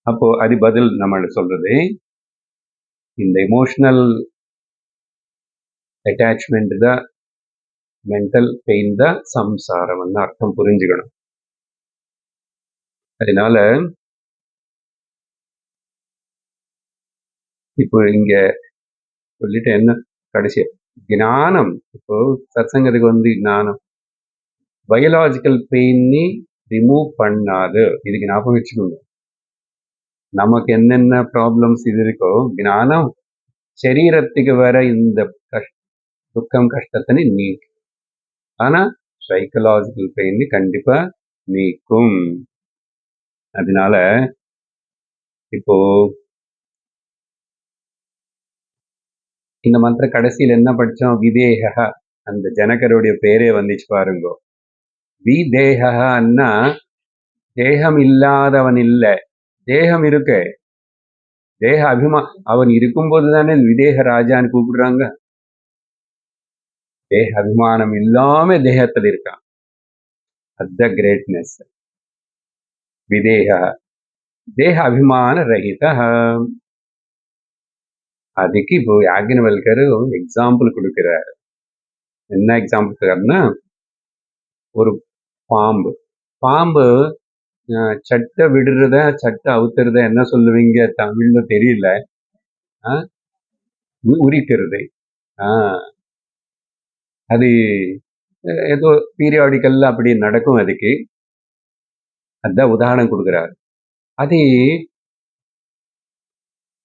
அப்போ அது பதில் நம்ம சொல்றது, இந்த எமோஷனல் அட்டாச்மெண்ட் தான் மென்டல் பெயின் தான் சம்சாரம் அர்த்தம் புரிஞ்சுக்கணும். அதனால இப்போ இங்க சொல்லிட்டு என்ன கடைசி ஞானம். இப்போ சத்சங்கத்துக்கு ஞானம் பயாலஜிக்கல் பெயின்னு ரிமூவ் பண்ணாது. இதுக்கு ஞாபகம் வச்சுக்கோங்க. நமக்கு என்னென்ன ப்ராப்ளம்ஸ் இது இருக்கோ, ஞானம் சரீரத்துக்கு வர இந்த துக்கம் கஷ்டத்தினை நீக்கும். ஆனா சைக்கலாஜிக்கல் பெயின் கண்டிப்பா நீக்கும். அதனால இப்போ இந்த மந்திர கடைசியில் என்ன படிச்சோம்? விதேக. அந்த ஜனகருடைய பேரே வந்துச்சு பாருங்க. விதேகன்னா தேகம் இல்லாதவன் இல்லை, தேகம் இருக்கு. தேக அவன் இருக்கும்போது தானே விதேக ராஜான்னு கூப்பிடுறாங்க. தேக அபிமானம் இல்லாம தேகத்தில் இருக்கான். அத கிரேட்னஸ். விதேக தேக அபிமான ரஹித. அதுக்கு இப்போ யாக்ஞவல்கர் எக்ஸாம்பிள் கொடுக்கிறார். என்ன எக்ஸாம்பிள் கொடுக்கிறாருன்னா, ஒரு பாம்பு சட்டை விடுறத சட்டை அவுத்துறத என்ன சொல்லுவீங்க தமிழ்ல தெரியல. உரிக்கிறது. அது ஏதோ பீரியாடிக்கல்ல அப்படி நடக்கும். அதுக்கு அதான் உதாரணம் கொடுக்கிறார். அது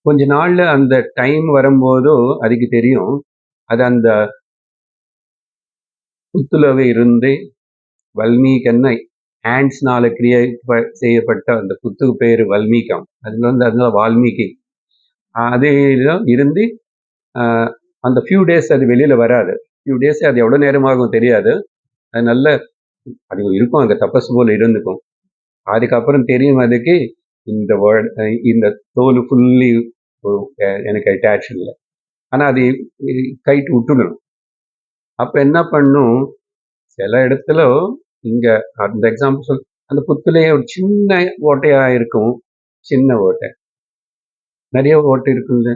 கொஞ்ச நாள்ல அந்த டைம் வரும்போது அதுக்கு தெரியும். அது அந்த புத்துலவே இருந்து வல்மீகன்னு ஹேண்ட்ஸ்னால கிரியேட் செய்யப்பட்ட அந்த புத்துக்கு பேரு வல்மீகம். அதுல வந்து அதனால வால்மீகி. அது இருந்து அந்த ஃபியூ டேஸ் அது வெளியில வராது. ஃபியூ டேஸ் அது எவ்வளோ நேரமாகும் தெரியாது. அது நல்ல அது இருக்கும், அங்கே தபசு போல இருந்துக்கும். அதுக்கப்புறம் தெரியும் அதுக்கு இந்த இந்த தோல் ஃபுல்லி எனக்கு அட்டாச் இல்லை. ஆனால் அது கைட்டு விட்டுடணும். அப்போ என்ன பண்ணும், சில இடத்துல இங்க அந்த எக்ஸாம்பிள் சொல், அந்த புத்துலேயே ஒரு சின்ன ஓட்டையா இருக்கும். சின்ன ஓட்டை, நிறைய ஓட்டை இருக்குல்ல,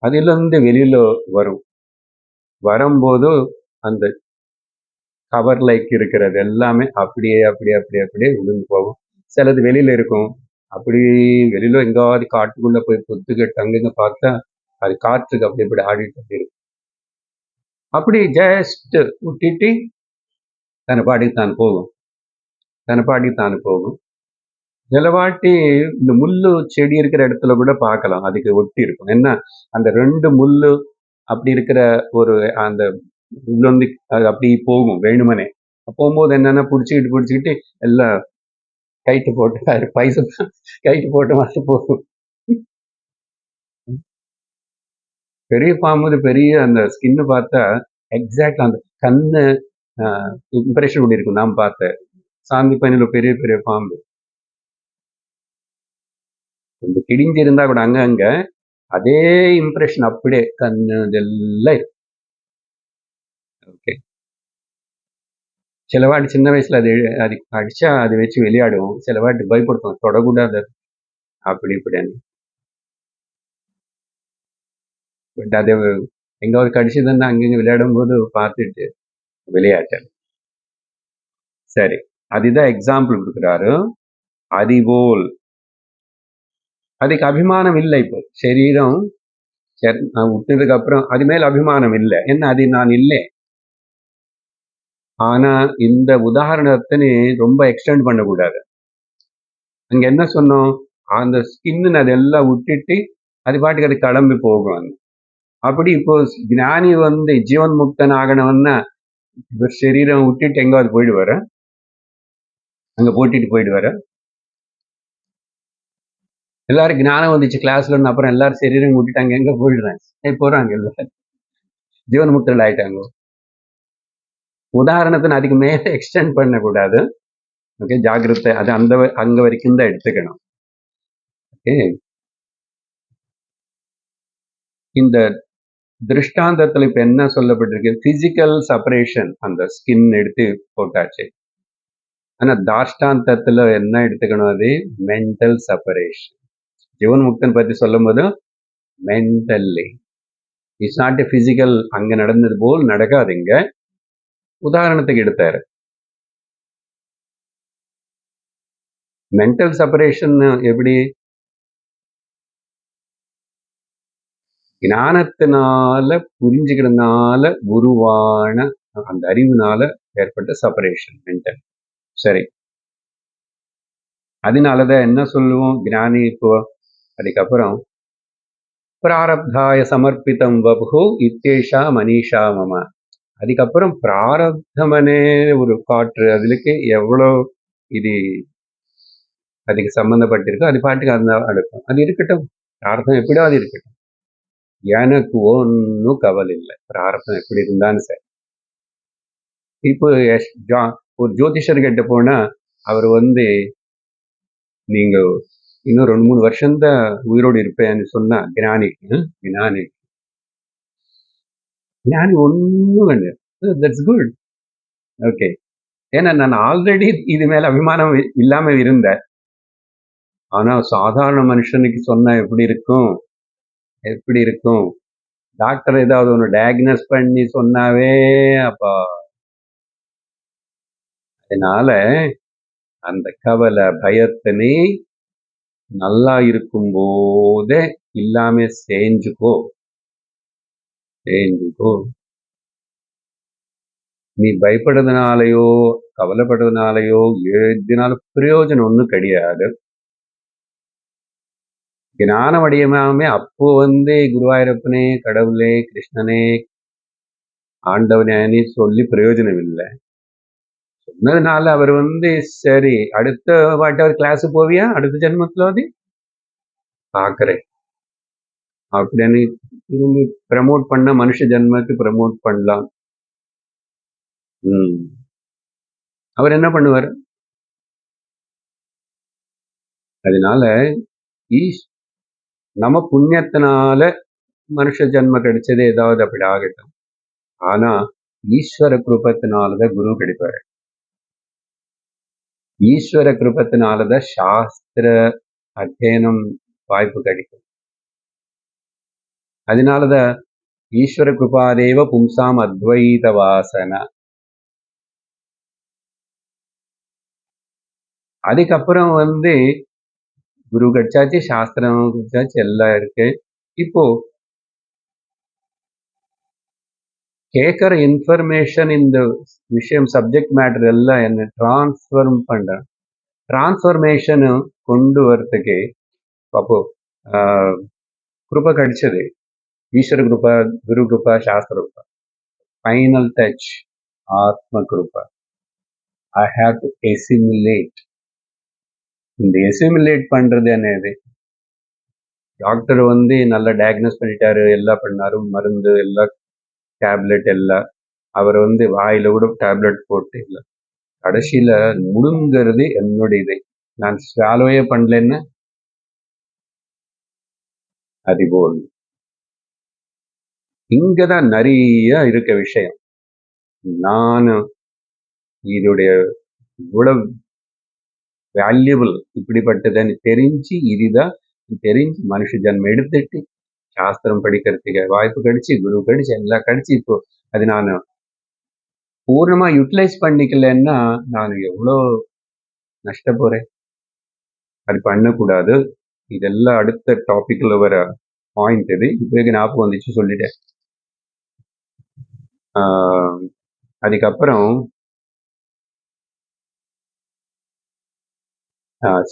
அதிலிருந்து வெளியில வரும். வரும்போது அந்த கவர் லைக் இருக்கிறது எல்லாமே அப்படியே அப்படியே அப்படியே அப்படியே விழுந்து போகும். சிலது வெளியில இருக்கும். அப்படி வெளியில எங்காவது காட்டுக்குள்ள போய் பொத்துக்கிட்டு அங்கங்க பார்த்தா அது காற்றுக்கு அப்படி இப்படி ஆடிட்டு அப்படி இருக்கும். அப்படி ஜஸ்ட் விட்டுட்டு தன் பாடி தான் போகும். தன் பாடி தான் போகும். சிலவாட்டி இந்த முள்ளு செடி இருக்கிற இடத்துல கூட பார்க்கலாம், அதுக்கு ஒட்டி இருக்கும். என்ன, அந்த 2 முள்ளு அப்படி இருக்கிற ஒரு அந்த உள்ளொந்தி அது அப்படி போகும் வேணுமனே. போகும்போது என்னன்னா பிடிச்சிக்கிட்டு எல்லாம் கைட்டு போட்டு பைசா கைட்டு போட்ட மாதிரி போகும். பெரிய பாம்பு பெரிய அந்த ஸ்கின்னு பார்த்தா எக்ஸாக்ட் அந்த கண்ணு இம்ப்ரெஷன் இப்படி இருக்கும். நான் பார்த்தேன் சாந்தி பையனில் பெரிய பெரிய பாம்பு கொஞ்சம் கிடிஞ்சிருந்தா கூட அங்க அதே இம்ப்ரெஷன் அப்படியே கண்ணு இதெல்லாம். ஓகே, சில வாட்டி சின்ன வயசுல அது அடிச்சா அது வச்சு விளையாடுவோம். சில வாட்டி பயப்படுத்தும், தொடக்கூடாது அப்படி இப்படின்னு. பட் அது எங்காவது கடிச்சதுன்னா அங்கங்க விளையாடும் போது பார்த்துட்டு விளையாட்டு. சரி, அதுதான் எக்ஸாம்பிள் கொடுக்குறாரு. அதுபோல் அதுக்கு அபிமானம் இல்லை. இப்போ சரீரம் விட்டதுக்கு அப்புறம் அது மேல அபிமானம் இல்லை. என்ன, அது நான் இல்லை. ஆனா இந்த உதாரணத்தை ரொம்ப எக்ஸ்டெண்ட் பண்ணக்கூடாது. அங்க என்ன சொன்னோம், அந்த ஸ்கின்னு அதெல்லாம் விட்டுட்டு அது பாட்டுக்கு அது கிளம்பி போகும். அப்படி இப்போ ஞானி வந்து ஜீவன் முக்தன் ஆகணும்னா சரீரம் விட்டுட்டு எங்காவது போயிடுவார, அங்க போட்டிட்டு போயிடுவார. எல்லாரும் ஞானம் வந்துச்சு கிளாஸ்ல, அப்புறம் எல்லாரும் சரீரம் விட்டுட்டு அங்க எங்க போயிடுறாங்க, போறாங்க எல்லாரும் ஜீவன் முக்தர்கள் ஆயிட்டாங்க. உதாரணத்தை அதுக்கு மேல எக்ஸ்டெண்ட் பண்ணக்கூடாது. ஓகே, ஜாகிரதை. அது அங்க வரைக்கும் தான் எடுத்துக்கணும். ஓகே, இந்த திருஷ்டாந்தத்துல இப்ப என்ன சொல்லப்பட்டிருக்கு, பிசிக்கல் செப்பரேஷன், அந்த ஸ்கின் எடுத்து போட்டாச்சு. ஆனா தாஷ்டாந்தத்துல என்ன எடுத்துக்கணும், அது மென்டல் செப்பரேஷன். ஜீவன் முக்தன் பத்தி சொல்லும் போது mentally, it's not a physical. அங்க நடந்தது போல் நடக்காதுங்க. உதாரணத்துக்கு எடுத்தாரு. மென்டல் செப்பரேஷன் எப்படி, ஞானத்தினால புரிஞ்சுக்கிறதுனால உருவான அந்த அறிவுனால ஏற்பட்ட செப்பரேஷன் மென்டல். சரி, அதனாலதான் என்ன சொல்லுவோம் ஞானி இப்போ அதுக்கப்புறம் பிராரப்தாய சமர்ப்பிதம் வபு இத்தேஷா மனிஷா மம. அதுக்கப்புறம் பிராரப்தமனே ஒரு காற்று, அதுக்கு எவ்வளோ இது அதுக்கு சம்பந்தப்பட்டிருக்கோ அது பாட்டுக்கு அந்த அடுக்கும். அது இருக்கட்டும், பிரார்த்தம் எப்படியோ அது இருக்கட்டும், எனக்கு ஒன்றும் கவலை இல்லை. பிரார்த்தம் எப்படி இருந்தான்னு சரி. இப்போ ஒரு ஜோதிஷர் கிட்ட போனா அவர் வந்து நீங்க இன்னும் 2-3 வருஷம்தான் உயிரோடு இருப்பேன்னு சொன்னா ஞானி ஒன்றும் கிடையாது. That's good. ஓகே, ஏன்னா நான் ஆல்ரெடி இது மேல அபிமானம் இல்லாம இருந்தேன். ஆனா சாதாரண மனுஷனுக்கு சொன்னா எப்படி இருக்கும். டாக்டர் ஏதாவது ஒன்று டயக்னோஸ் பண்ணி சொன்னாவே அப்பா. அதனால அந்த கவலை பயத்தினே நல்லா இருக்கும் போதே இல்லாம செஞ்சுக்கோ. நீ பயப்படுறதுனாலயோ கவலைப்படுறதுனாலயோ எதுனாலும் பிரயோஜனம் ஒன்றும் கிடையாது. ஞானம் அடையாமே அப்போ குருவாயூரப்பனே, கடவுளே, கிருஷ்ணனே, ஆண்டவனே சொல்லி பிரயோஜனம் இல்லை. சொன்னதுனால அவர் சரி அடுத்த வாட்டி அவர் கிளாஸ் போவியா அடுத்த ஜென்மத்துல பாக்குறேன் அப்படின்னு திரும்பி ப்ரமோட் பண்ண மனுஷ ஜென்மத்துக்கு ப்ரமோட் பண்ணலாம். அவர் என்ன பண்ணுவார்? அதனால நம்ம புண்ணியத்தினால மனுஷ ஜென்மம் கிடைச்சது ஏதாவது அப்படி ஆகட்டும். ஆனா ஈஸ்வர கிருபத்தினாலதான் குரு கிடைப்பாரு. ஈஸ்வர கிருபத்தினாலதான் சாஸ்திர அத்தியனம் வாய்ப்பு கிடைக்கும். அதனாலதான் ஈஸ்வர கிருபாதேவ பும்சாம் அத்வைத வாசன. அதுக்கப்புறம் குரு கிடைச்சாச்சு, சாஸ்திரம் கிடைச்சாச்சு, எல்லாம் இருக்கு. இப்போ கேட்கிற இன்ஃபர்மேஷன் இந்த விஷயம் சப்ஜெக்ட் மேட்டர் எல்லாம் என்ன டிரான்ஸ்ஃபர்ம் பண்றேன். டிரான்ஸ்ஃபர்மேஷன் கொண்டு வரத்துக்கு அப்போ கிருப கிடைச்சது. ஈஸ்வர கிருபா, குரு கிருபா, சாஸ்திர கிருபா. ஃபைனல் டச் ஆத்ம கிருபா. I have to assimilate. இந்த எசிமுலேட் பண்றது என்னது? டாக்டர் நல்லா டயக்னோஸ் பண்ணிட்டாரு, எல்லாம் பண்ணாரு, மருந்து எல்லாம் டேப்லெட் எல்லாம். அவர் வாயில கூட டேப்லெட் போட்டு இல்லை. கடைசியில முழுங்கிறது என்னுடைய இது. நான் ஸ்வாலோயே பண்ணலன்னு அதுபோல் இங்கதான் நிறைய இருக்க விஷயம். நான் இதோடைய இவ்வளவு வேல்யூபிள் இப்படிப்பட்டதுன்னு தெரிஞ்சு மனுஷ ஜன்மம் எடுத்துட்டு சாஸ்திரம் படிக்கிறதுக்கு வாய்ப்பு கிடைச்சி, குரு கிடைச்சி, எல்லாம் கிடைச்சி. இப்போ அது நான் பூர்ணமா யூட்டிலைஸ் பண்ணிக்கலன்னா நான் எவ்வளோ நஷ்டப்போறேன். அது பண்ணக்கூடாது. இதெல்லாம் அடுத்த டாபிக்ல வர பாயிண்ட் இது. இப்போ ஞாபகம் வந்துச்சு சொல்லிட்டேன். அதுக்கப்புறம்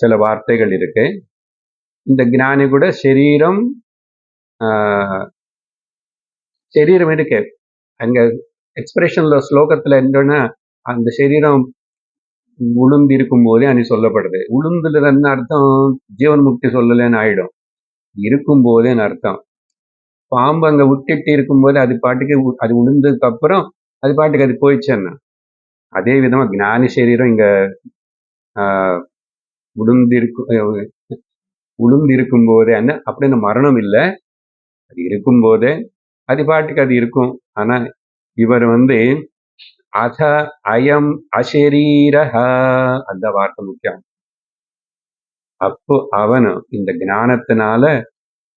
சில வார்த்தைகள் இருக்கு. இந்த ஞானி கூட சரீரம் இருக்கு. அங்க எக்ஸ்பிரஷன்ல ஸ்லோகத்துல என்னன்னா அந்த சரீரம் உளுந்து இருக்கும் போதே அனி சொல்லப்படுது. உளுந்துல என்ன அர்த்தம்? ஜீவன் முக்தி சொல்லலன்னு ஆயிடும். இருக்கும் போதேன்னு அர்த்தம். பாம்பு அங்க விட்டுட்டு இருக்கும்போது அது பாட்டுக்கு அது உளுந்ததுக்கு அப்புறம் அது பாட்டுக்கு அது போயிடுச்சுன்னா, அதே விதமா ஞானி சரீரம் இங்க உளுந்து இருக்கும் போதே அப்படின்னு மரணம் இல்லை. அது இருக்கும் போதே அது பாட்டுக்கு அது இருக்கும். ஆனா இவர் அத அயம் அசரீரஹ அந்த வார்த்தை முக்கியம். அப்போ அவன் இந்த ஞானத்தினால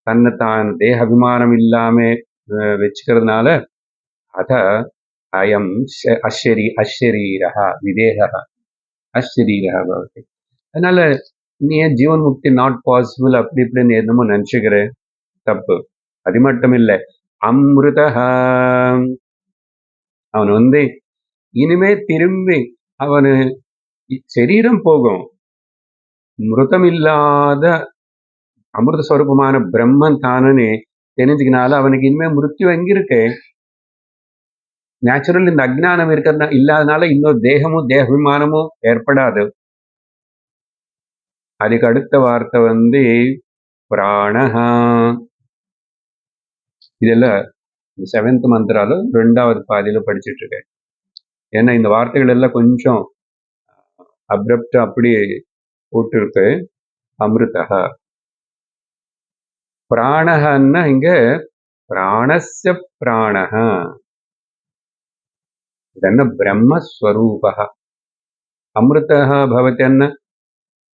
தன்னை தான் தேக அபிமானம் இல்லாம வச்சுக்கிறதுனால அத அயம் அஷரீரஹ விதேக அஷரீரஹ பவதி. அதனால நீ ஏன் ஜீவன் முக்தி நாட் பாசிபிள் அப்படி இப்படின்னு என்னமோ நினைச்சுக்கிற? தப்பு. அது மட்டும் இல்லை, அமிர்த அவன் இனிமே திரும்பி அவனு சரீரம் போகும். மிருதம் இல்லாத அமிர்த ஸ்வரூபமான பிரம்மன் தானே தெரிஞ்சுக்கினால அவனுக்கு இனிமே மிருத்யு எங்க இருக்கு? நேச்சுரல் இந்த அஜ்ஞானம் இருக்கிற இல்லாதனால இன்னொரு தேகமும் தேகாபிமானமும் ஏற்படாது. அதுக்கு அடுத்த வார்த்தை பிராணஹா. இதெல்லாம் 7th மந்திரால 2வது பாதியில படிச்சுட்டு இருக்கேன். ஏன்னா இந்த வார்த்தைகள் எல்லாம் கொஞ்சம் அப்ரப்டா அப்படி போட்டு இருக்கு. அமிர்தஹா பிராணஹன்னா இங்க பிராணஸ்ய பிராணஹ. இதென்ன பிரம்மஸ்வரூபः. அமிர்தஹ பவதி என்ன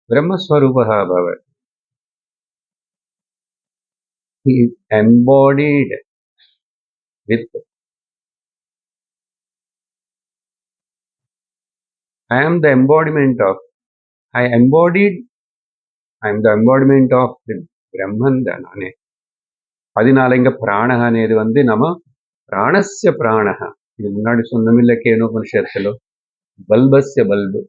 பிரம்மஸ்வரூபः பவதி. He is embodied with I am the embodiment of I am the embodiment of the Brahman நானே. அதனால இங்க பிராணஹ అనేది நம்ம பிராணஸ்ய பிராணஹ. இது முன்னாடி சொன்னமில்ல கேனோபனிஷத்துல பல்பஸ்ய பல்பு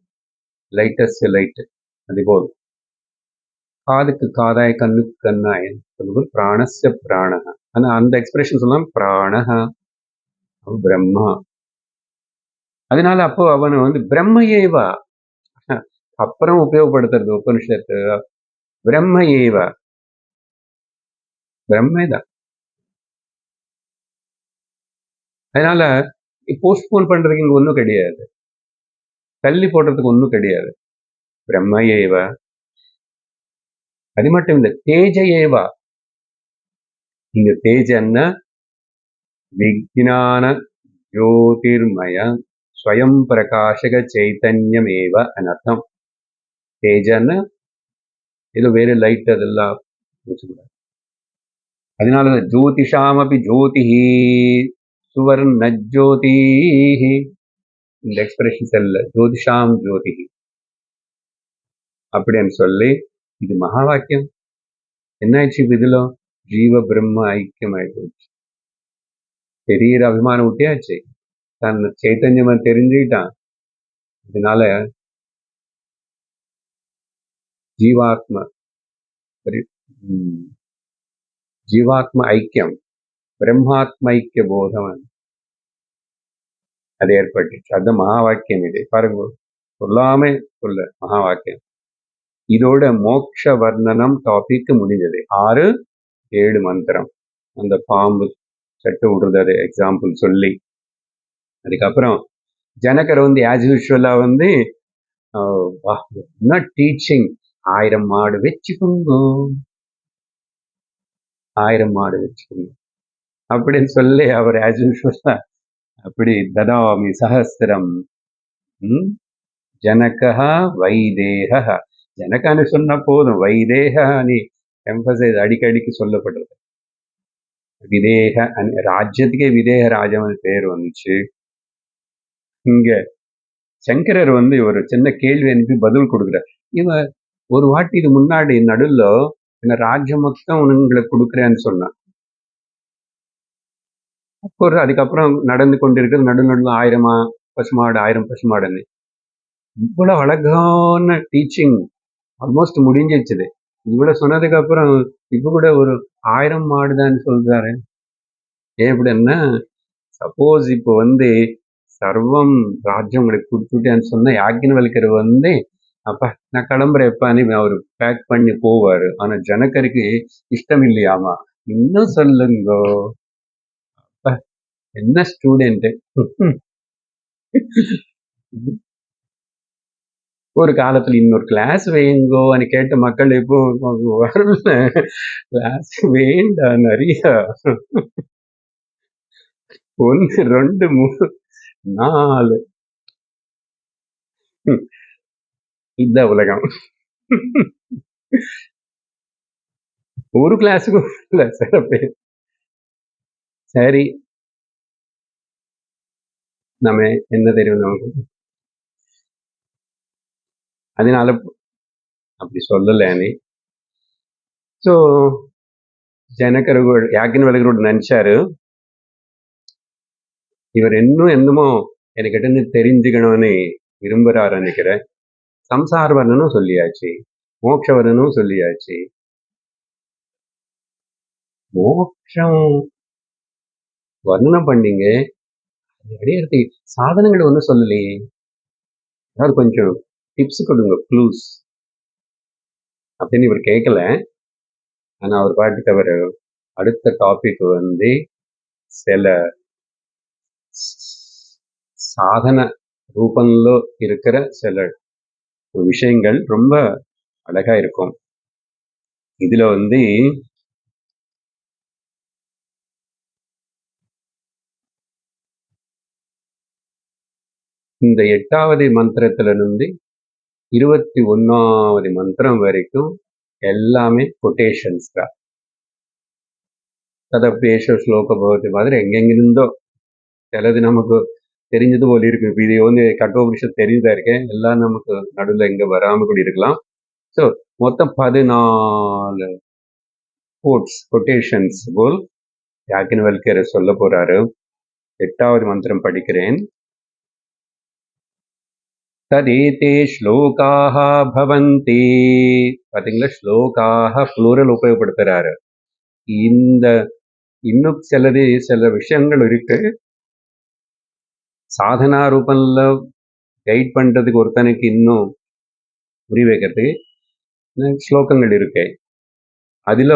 லைட்டஸ்ய லைட். அதுபோல் காதுக்கு காதாய் கண்ணுக்கு கண்ணாய் சொல்லும்போது பிராணஸ்ய பிராணஹ. ஆனா அந்த எக்ஸ்பிரஷன் சொல்லலாம் பிராணஹ பிரம்மா. அதனால அப்போ அவனை பிரம்மையேவா அப்புறம் உபயோகப்படுத்துறது உபனிஷத்து. பிரம்மையேவா பிரம்மைதான். அதனால போஸ்ட்போன் பண்றதுக்கு இங்க ஒன்றும் கிடையாது, தள்ளி போடுறதுக்கு ஒன்றும் கிடையாது. பிரம்மையேவா. அது மட்டும் இல்லை, தேஜயேவா. இங்க தேஜன்னா விஜான ஜோதிர்மய ஸ்வயம் பிரகாசக சைத்தன்யமேவ அனர்த்தம். தேஜன்னா ஏதோ வேற லைட் அதெல்லாம் வச்சுக்கூடாது. அதனால ஜோதிஷாமபி ஜோதிஹி சுவர்ண ஜோதிஹி இந்த எக்ஸ்பிரஷன்ஸ் அல்ல, ஜோதிஷாம் ஜோதிஹி அப்படின்னு சொல்லி இது மகா வாக்கியம். என்ன ஆயிடுச்சு இதுல? ஜீவ பிரம்ம ஐக்கியம் ஆயிடுச்சு. பெரிய அபிமானம் விட்டியாச்சு, தன் சைத்தன்யமா தெரிஞ்சுக்கிட்டான். இதனால ஜீவாத்ம ஜீவாத்ம ஐக்கியம், பிரம்மாத்ம ஐக்கிய போதம் அது ஏற்பட்டுச்சு. அது மகா வாக்கியம். இது பாருங்க, சொல்லாம சொல்ல மகா வாக்கியம். இதோட மோட்ச வர்ணனம் டாபிக் முடிஞ்சது. 6-7 மந்திரம். அந்த பாம்பு சட்டு விடுறது எக்ஸாம்பிள் சொல்லி, அதுக்கப்புறம் ஜனகர் ஆஸ் யூஸ்வலா டீச்சிங் 1000 மாடு வச்சுக்கோங்க, 1000 மாடு வச்சுக்கோங்க அப்படின்னு சொல்லி அவர் ஆஸ் யூஸ்வலா அப்படி ததாமி சஹஸ்ரம் ஜனகா வைதேக. ஜனகான்னு சொன்னா போதும், வைதேகானி எம்பசைஸ் அடிக்கடிக்கு சொல்லப்படுறது. விதேக ராஜ்யத்துக்கே விதேக ராஜவன் பேர் வந்துச்சு. இங்க சங்கரர் ஒரு சின்ன கேள்வி அனுப்பி பதில் கொடுக்குறார். இவன் ஒரு வாட்டி இது முன்னாடி நடுல என்ன ராஜ்யம் மொத்தம் உங்களுக்கு கொடுக்குறேன்னு சொன்னான். அதுக்கப்புறம் நடந்து கொண்டிருக்கிறது நடுநடுல 1000 பசுமாடு 1000 பசுமாடுன்னு. இவ்வளவு அழகான டீச்சிங் ஆல்மோஸ்ட் முடிஞ்சிருச்சுது. இவ்வளவு சொன்னதுக்கு அப்புறம் இப்ப கூட ஒரு 1000 மாடுதான்னு சொல்றாரு. ஏன் அப்படின்னா, சப்போஸ் இப்போ சர்வம் ராஜ்யம் உங்களுக்கு கொடுத்துட்டேன்னு சொன்னா யாக்ஞவல்கர் அப்பா நான் கிளம்புறேன்ப்பான்னு அவர் பேக் பண்ணி போவாரு. ஆனா ஜனகருக்கு இஷ்டம் இல்லையாமா. இன்னும் சொல்லுங்கோ, என்ன ஸ்டூடெண்ட். ஒரு காலத்துல இன்னொரு கிளாஸ் வைங்கோ అని கேட்ட மக்கள் இப்போ வரல. கிளாஸ் வேண்டாம், நிறைய 1 2 3 4 இந்த உலகம். ஒரு கிளாஸுக்கும் இல்ல சில பேர். சரி, நம்ம என்ன தெரியும் நமக்கு, அதனால அப்படி சொல்லலன்னு. ஸோ ஜனகர் யாக்ஞவல்கரோட நினைச்சாரு, இவர் இன்னும் என்னமோ எனக்கிட்ட தெரிஞ்சுக்கணும்னு விரும்புறாரு நினைக்கிறேன். சம்சார வர்ணனும் சொல்லியாச்சு, மோட்ச வர்ணனும் சொல்லியாச்சு. மோட்சம் வர்ணனம் பண்ணீங்க, அடையறதுக்கு சாதனங்கள் ஒன்றும் சொல்லலையே. அதாவது கொஞ்சம் டிப்ஸ் கொடுங்க, க்ளூஸ் அப்படின்னு இவர் கேட்கல. ஆனா அவர் பாட்டுக்கு அவர் அடுத்த டாபிக் சில సాధన రూపంలో இருக்கிற சில விஷயங்கள் ரொம்ப அழகா இருக்கும். இதுல இந்த 8வது மந்திரத்துல இருந்து 21வது மந்திரம் வரைக்கும் எல்லாமே கொட்டேஷன்ஸ் தான். ததப்பேஷ ஸ்லோக பகவதி மாதிரி எங்கெங்கிருந்தோ சிலது நமக்கு தெரிஞ்சது போல இருக்கு. இப்போ இது கட்டோபனிஷத் தெரிஞ்சதா இருக்கேன், எல்லாம் நமக்கு நடுவில் இங்க வராம கூட இருக்கலாம். ஸோ மொத்தம் 14 கொட்டேஷன்ஸ் போல் யாக்ஞவல்கர் சொல்ல போறாரு. 8வது மந்திரம் படிக்கிறேன். ததேதே ஸ்லோகாஹ பவந்தி. பாத்தீங்களா, ஸ்லோகாஹ ப்ளூரல் உபயோகப்படுத்துறாரு. இந்த இன்னும் சில விஷயங்கள் இருக்கு. சாதனா ரூபம்ல கைட் பண்றதுக்கு ஒருத்தனுக்கு இன்னும் புரிய வைக்கிறதுக்கு ஸ்லோகங்கள் இருக்கு. அதுல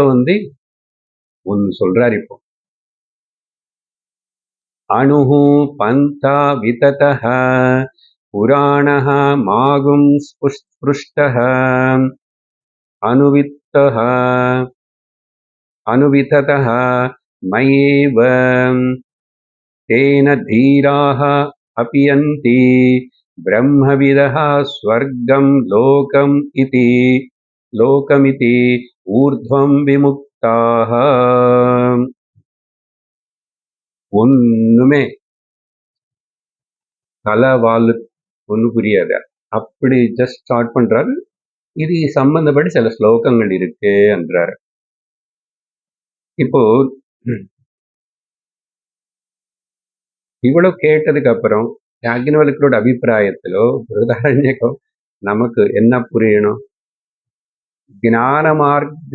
ஒன்னு சொல்றாரு இப்போ. அணுஹு பந்தா விததஹ புராணஹ மாகும் ஸ்புஷ்டஹ அனுவித்தஹ அனுவிததஹ மயேவ தேன தீராஹ அபியந்தி பிரம்மவிதஹ ஸ்வர்க்கம் லோகமிதி ஊர்த்வம் விமுக்தாஹ. ஒண்ணுமே தலை வாழ் ஒண்ணு புரியாத அப்படி ஜஸ்ட் ஸ்டார்ட் பண்றாரு. இது சம்பந்தப்பட்டு சில ஸ்லோகங்கள் இருக்கு என்றாரு. இப்போ இவ்வளவு கேட்டதுக்கு அப்புறம் யாக்ஞவல்க்யரோட அபிப்பிராயத்திலோ பிருஹதாரண்யக்கோ நமக்கு என்ன புரியணும்? ஞான மார்க்க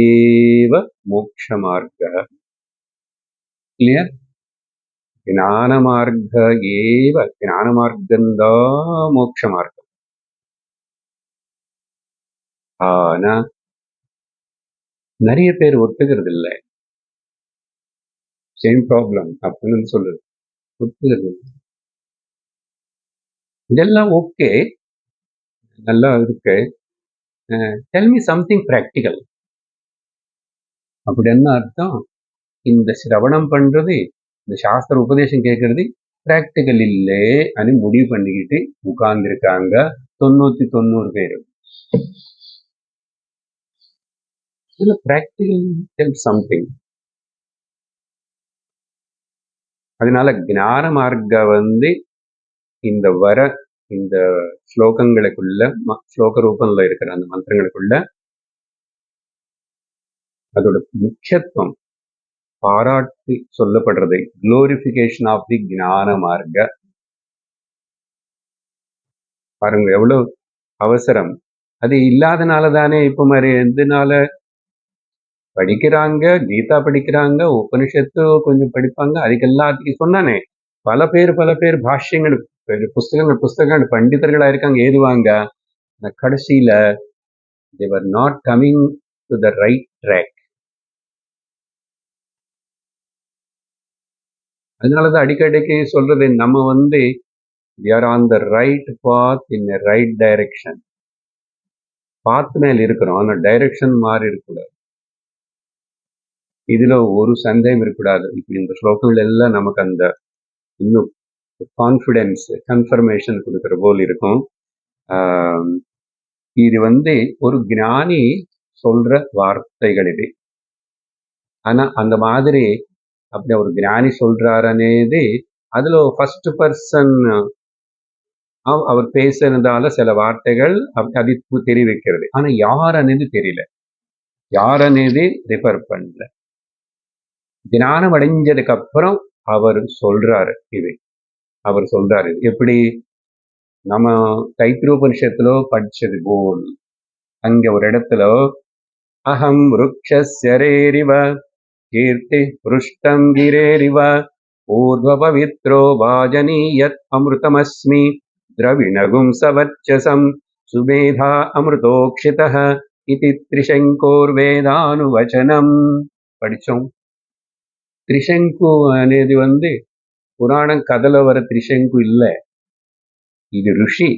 ஏவ மோட்ச மார்க்க. கிளியர்? ஞான மார்க்க ஏவ, ஞான மார்க்கம்தான் மோட்ச மார்க்கம். ஆனா நிறைய பேர் ஒத்துக்கிறது இல்லை. சேம் ப்ராப்ளம் அப்படின்னு சொல்லுது, ஒத்துக்கிறது. இதெல்லாம் ஓகே, நல்லா இருக்கு. Tell me something practical. அப்படி என்ன அர்த்தம்? இந்த சிரவணம் பண்றது, இந்த சாஸ்திர உபதேசம் கேட்கறது பிராக்டிக்கல் இல்லே అని முடிவு பண்ணிக்கிட்டு உட்கார்ந்துருக்காங்க 90 பேர். இதுல பிராக்டிக்கல் சம்திங். அதனால ஞான மார்க்க இந்த ஸ்லோகங்களுக்குள்ள, ஸ்லோக ரூபంలో இருக்கிற அந்த மந்திரங்களுக்குள்ள அதோட முக்கியத்துவம் பாராட்டி சொல்லப்படுறது. குளோரிபிகேஷன் ஆஃப் தி ஞான மார்க்க. பாருங்க எவ்வளவு அவசரம். அது இல்லாதனால தானே இப்ப மாதிரி எதனால படிக்கிறாங்க, கீதா படிக்கிறாங்க, உபனிஷத்து கொஞ்சம் படிப்பாங்க, அதுக்கு எல்லாத்துக்கும் சொன்னானே பல பேர் பாஷ்யங்கள், புஸ்தகங்கள் பண்டிதர்களா இருக்காங்க, ஏதுவாங்க. கடைசியில they were not coming to the right track. அதனாலதான் அடிக்கடிக்கு சொல்றது, நம்ம we are on the right path in a right direction. பாத் மேல் இருக்கிறோம், ஆனா டைரக்ஷன் மாறி இருக்கக்கூடாது. இதுல ஒரு சந்தேகம் இருக்கக்கூடாது. இப்ப இந்த ஸ்லோகங்கள் எல்லாம் நமக்கு அந்த இன்னும் கான்ஃபிடென்ஸ், கன்ஃபர்மேஷன் கொடுக்கிற போல் இருக்கும். இது ஒரு ஞானி சொல்ற வார்த்தைகள் இது. ஆனா அந்த மாதிரி அப்படி ஒரு ஞானி சொல்றாரு అనేది அதுல ஃபர்ஸ்ட் பர்சன் அவர் பேசுறதால சில வார்த்தைகள் அது தெரிவிக்கிறது. ஆனா யார் అనేది தெரியல, யார் అనేది ரிஃபர் பண்ணல. ஞானம் அடைஞ்சதுக்கு அப்புறம் அவர் சொல்றாரு இது. எப்படி நம்ம தைத்திரோபனிஷத்துல படிச்சது போல், அங்க ஒரு இடத்துல அகம் விருக்ஷஸ்யரேரிவ கீர்த்தி புருஷ்டம் கிரேரிவ ஊர்வ பவித்ரோ வாஜனீயத் அமிர்தமஸ்மி திரவிணகும் சவச்சசம் சுமேதா அமிர்தோக்ஷிதஹ இதி த்ரிசங்கோர்வேதானுவச்சனம் படிச்சோம். த்ரிசங்கு అనేది புராணம் கதையில வர த்ரிசங்கு இல்ல, இது ரிஷி.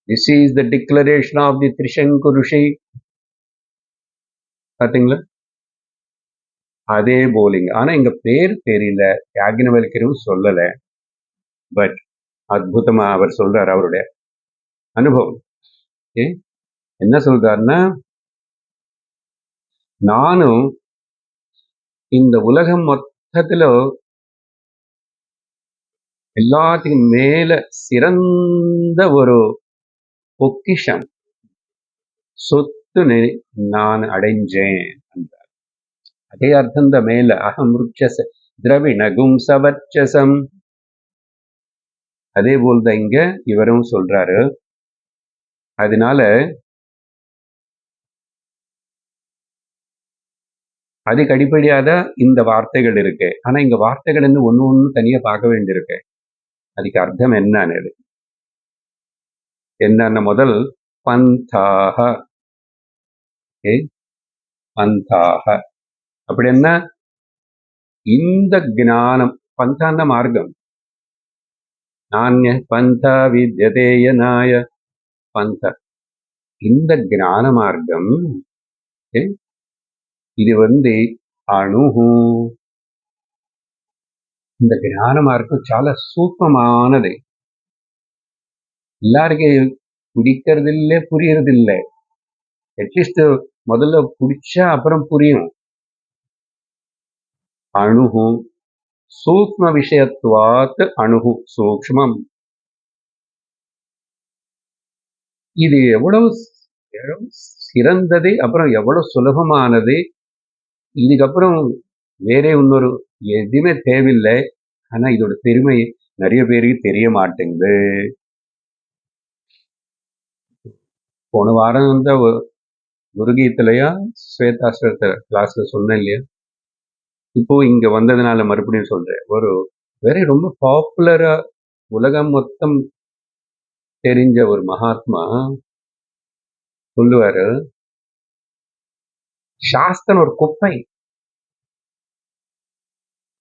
This is the declaration of the Trishanku ரிஷி. பாத்தீங்களா? அதே போலிங்க. ஆனா இங்க பேர் தெரியல, யாக்ஞவல்க்யரும் சொல்லல. பட் அற்புதமா அவர் சொல்றார், அவருடைய அனுபவம். என்ன சொல்றாருன்னா, நானும் இந்த உலகம் மொத்தத்துல எல்லாத்துக்கும் மேல சிறந்த ஒரு பொக்கிஷம், சொத்து நான் அடைஞ்சேன் என்றார். அதே அர்த்தம் தான் மேல. அகம் விருட்சஸ திரவிணகும் சவச்சசம். அதே போல்தான் இங்க இவரும் சொல்றாரு. அதனால அதுக்கு அடிப்படையாதான் இந்த வார்த்தைகள் இருக்கு. ஆனா இங்க வார்த்தைகள் ஒண்ணு தனியா பார்க்க வேண்டியிருக்கு. அதுக்கு அர்த்தம் என்னன்னு முதல் பந்தாக. பந்தாக அப்படி என்ன? இந்த ஞானம். பந்தான மார்க்கம். நானிய பந்தா வித்யதேயனாய பந்த. இந்த ஞான மார்க்கம் இது அணுகு. இந்த ஞான மார்க்கம் చాలా சூக்மமானது. எல்லாருக்கும் பிடிக்கிறதில்லை, புரியறதில்லை. அட்லீஸ்ட் முதல்ல பிடிச்சா அப்புறம் புரியும். அணுகு சூக்ம விஷயத்துவாத் அணுகு சூக்ஷ்மம். இது எவ்வளவு சிறந்தது, அப்புறம் எவ்வளவு சுலபமானது. இதுக்கப்புறம் வேற இன்னொரு எதுவுமே தேவையில்லை. ஆனா இதோட பெருமை நிறைய பேருக்கு தெரிய மாட்டேங்குது. போன வாரம் குருகீதையா ஸ்வேதாஸ்வரத்தை கிளாஸ்ல சொன்னேன் இல்லையா? இப்போ இங்க வந்ததுனால மறுபடியும் சொல்றேன். ரொம்ப பாப்புலரா உலகம் மொத்தம் தெரிஞ்ச ஒரு மகாத்மா சொல்லுவாரு, சாஸ்திரம் ஒரு குப்பை.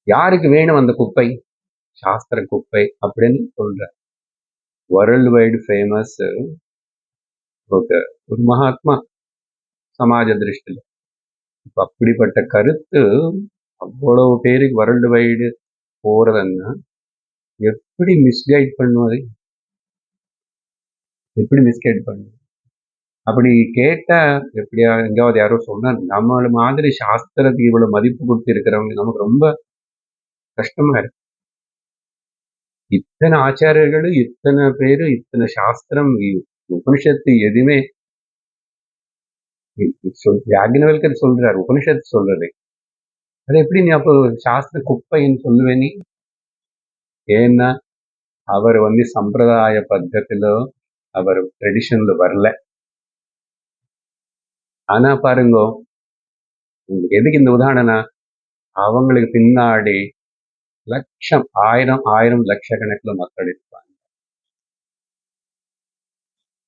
யாருக்கு வேணும் அந்த குப்பை? சாஸ்திர குப்பை அப்படின்னு சொல்ற. வேர்ல்டு வைடு ஃபேமஸ் ஒரு மகாத்மா சமாஜ திருஷ்டில. இப்ப அப்படிப்பட்ட கருத்து அவ்வளவு பேருக்கு வேர்ல்டு வைடு போறதுன்னா எப்படி மிஸ்கைட் பண்ணுவது? எப்படி மிஸ்கைட் பண்ணுவது? அப்படி கேட்டா எப்படியா எங்காவது யாரோ சொன்னா, நம்மள மாதிரி சாஸ்திரத்துக்கு இவ்வளவு மதிப்பு கொடுத்து இருக்கிறவங்க நமக்கு ரொம்ப கஷ்டமா இருக்கு. இத்தனை ஆச்சாரியர்கள், இத்தனை பேரு, இத்தனை சாஸ்திரம், உபனிஷத்து எதுவுமே யாக்ஞவல்கர் சொல்றாரு, உபனிஷத்து சொல்றது. அது எப்படி நீ அப்போ சாஸ்திர குப்பைன்னு சொல்லுவே நீ? ஏன்னா அவர் சம்பிரதாய பத்தத்திலோ அவர் ட்ரெடிஷன்ல வரல. ஆனா பாருங்க, உங்களுக்கு எதுக்கு இந்த உதாரணம்? அவங்களுக்கு பின்னாடி லட்சம், ஆயிரம் லட்சக்கணக்கில் மக்கள் இருப்பாங்க.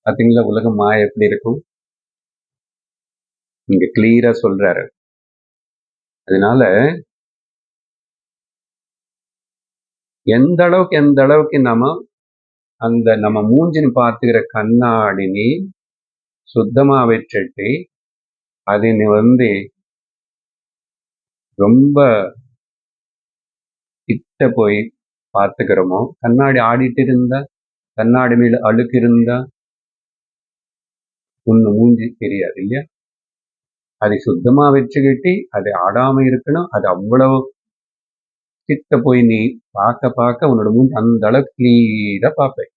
பாத்தீங்களா உலகம் மாய எப்படி இருக்கும்? இங்க கிளியரா சொல்றாரு. அதனால எந்த அளவுக்கு நம்ம மூஞ்சின்னு பார்த்துக்கிற கண்ணாடினி சுத்தமா வச்சுட்டு அது ரொம்ப கிட்ட போய் பார்த்துக்கிறோமோ, கண்ணாடி ஆடிட்டு இருந்தா, கண்ணாடி மேல அழுக்கு இருந்தா உன்னு மூஞ்சி தெரியாது இல்லையா? அதை சுத்தமா வச்சுக்கிட்டு அது ஆடாம இருக்கணும். அது அவ்வளவு கிட்ட போய் நீ பார்க்க உன்னோட மூஞ்சி அந்த அளவுக்கு கிளீரா பார்ப்பேன்.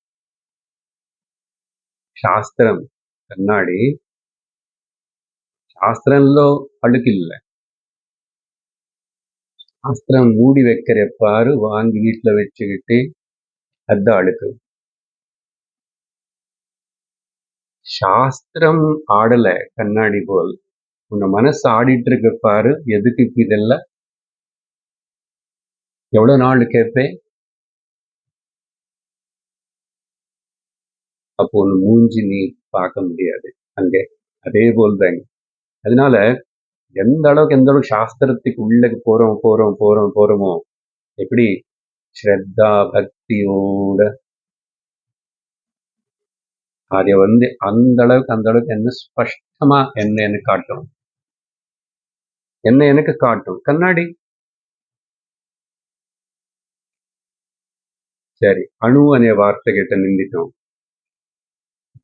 శాస్త్రం కన్నాడి శాస్త్రంలో అழுకిல்ல. சாஸ்திரம் மூடி வைக்கிற பாரு வாங்கி வீட்டுல வச்சுக்கிட்டு அதான் அழுக்கு. சாஸ்திரம் ஆடல கண்ணாடி போல். உன்னை மனசு ஆடிட்டு இருக்க பாரு. எதுக்கு இதெல்லாம்? எவ்வளவு நாள் கேட்பேன். அப்போ ஒன்று மூஞ்சி நீ பார்க்க முடியாது அங்கே. அதே போல்தான். அதனால எந்த அளவுக்கு சாஸ்திரத்துக்கு உள்ள போறோமோ, எப்படி ஸ்ரத்தா பக்தியோட அதை அந்த அளவுக்கு என்ன ஸ்பஷ்டமா என்ன காட்டும். எனக்கு காட்டும் கண்ணாடி. சரி, அணு அనే வார்த்தை கிட்ட நின்றுட்டோம்.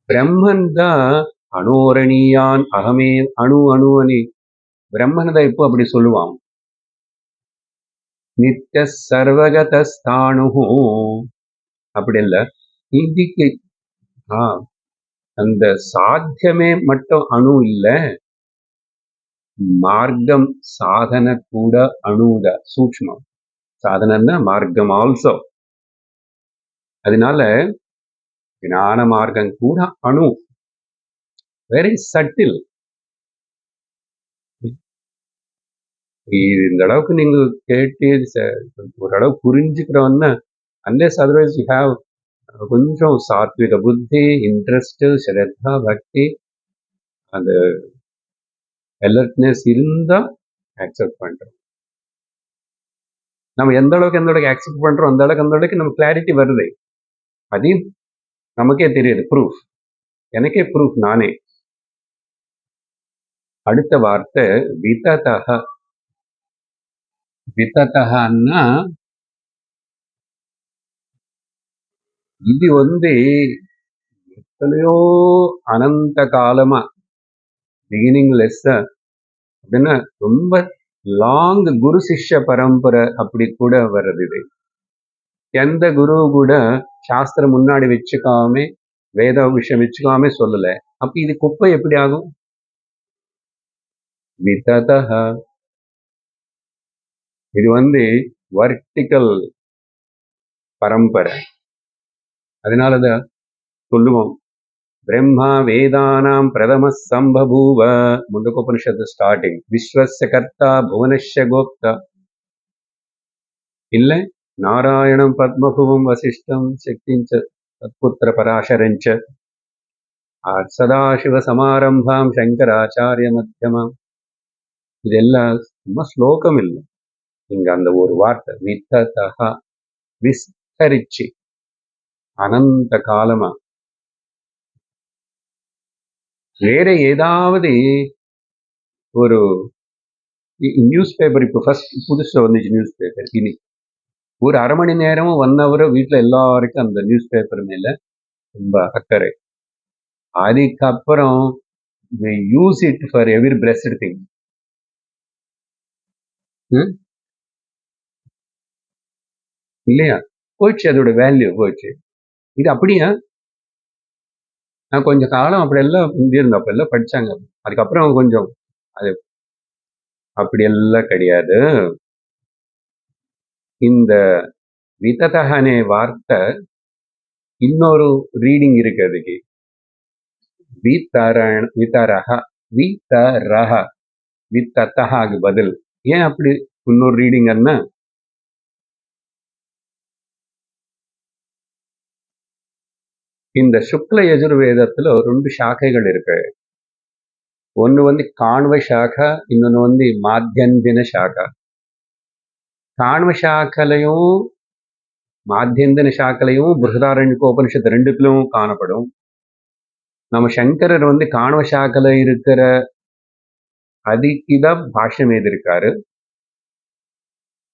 பிரம்மன் தான் அணோரணியான் அகமே அணு அணு பிரம்மன் தான் இப்போ அப்படி சொல்லுவான். நித்திய சர்வகதஸ்தானு அப்படி இல்ல. இதுக்கு அந்த சாத்தியமே மட்டும் அணு இல்ல, மார்க்கம் சாதன கூட அணுத சூக்ஷ்மம். சாதனன்னா மார்க்கம் ஆல்சோ. அதனால ஞான மார்க்கம் கூட அணு, வெரி சட்டில். இந்த அளவுக்கு நீங்க கேட்டு ஓரளவு புரிஞ்சுக்கிறோன்னா, அன்லெஸ் அதர்வைஸ் யூ ஹாவ் கொஞ்சம் சாத்விக புத்தி, இன்ட்ரெஸ்ட், ஸ்ரத்தா, பக்தி, அந்த அலர்ட்னஸ் இருந்தா அக்செப்ட் பண்றோம். நம்ம எந்த அளவுக்கு அக்செப்ட் பண்றோம், அந்த அளவுக்கு நம்ம கிளாரிட்டி வருது. அதையும் நமக்கே தெரியுது. ப்ரூஃப், எனக்கே ப்ரூஃப் நானே. அடுத்த வார்த்தை விததஹ. விததஹன்னா இது எத்தனையோ அனந்த காலமா பிகினிங்லெஸ் அப்படின்னா ரொம்ப லாங் குரு சிஷ்ய பரம்பரை அப்படி கூட வர்றது. இது எந்த குரு கூட சாஸ்திரம் முன்னாடி வச்சுக்காம, வேத விஷயம் வச்சுக்காம சொல்லல. அப்ப இது குப்பை எப்படி ஆகும்? விததஹ. இது வர்டிக்கல் பரம்பரை. அதனாலதான் சொல்லுவோம், பிரம்மா வேதானாம் பிரதம சம்பபூவ. முண்டகோபனிஷத்து ஸ்டார்டிங். விஸ்வஸ்ய கர்த்தா புவனஸ்ய கோப்தா. இல்ல நாராயணம் பத்மபுவம் வசிஷ்டம் சக்திஞ்ச தத்புத்திர பராசரஞ்ச சதாசிவ சமாரம்பாம் சங்கராச்சாரிய மத்தியமாம். இதெல்லாம் சும்மா ஸ்லோகம் இல்லை. இங்க அந்த ஒரு வார்த்தை வித்ததஹ, விஸ்தரிச்சு அனந்த காலமா. வேற ஏதாவது ஒரு நியூஸ் பேப்பர், இப்போ ஃபர்ஸ்ட் புதுசுல வந்துச்சு நியூஸ் பேப்பர். இனி ஒரு அரை மணி நேரமும் 1 hour வீட்டுல எல்லாருக்கும் அந்த நியூஸ் பேப்பர் மேல ரொம்ப அக்கறை. அதுக்கப்புறம் use it for every blessed thing. இல்லையா? போயிடுச்சு, அதோட வேல்யூ போயிடுச்சு. இது அப்படியா? நான் கொஞ்சம் காலம் அப்படியெல்லாம் இருந்தேன், அப்பெல்லாம் படிச்சாங்க. அதுக்கப்புறம் கொஞ்சம் அது அப்படியெல்லாம் கிடையாது. இந்த விததஹனே வார்த்தை இன்னொரு ரீடிங் இருக்கு அதுக்கு. விதரஹ, விதரஹ, வித்தத்தஹாக்கு பதில். ஏன் அப்படி இன்னொரு ரீடிங்கன்னா, இந்த சுக்ல யஜுர்வேதத்துல 2 சாக்கைகள் இருக்கு. ஒன்னு காண்வ சாக்கா, இன்னொன்னு மாத்தியந்தின சாக்கா. காண்வ சாக்கலையும் மாத்தியந்தின சாக்கலையும் பிருஹதாரண்யகோபனிஷத்து 2த்திலும் காணப்படும். நம்ம சங்கரர் காண்வ சாக்கல இருக்கிற அதுக்குதான் பாஷ்யம் எழுதியிருக்காரு.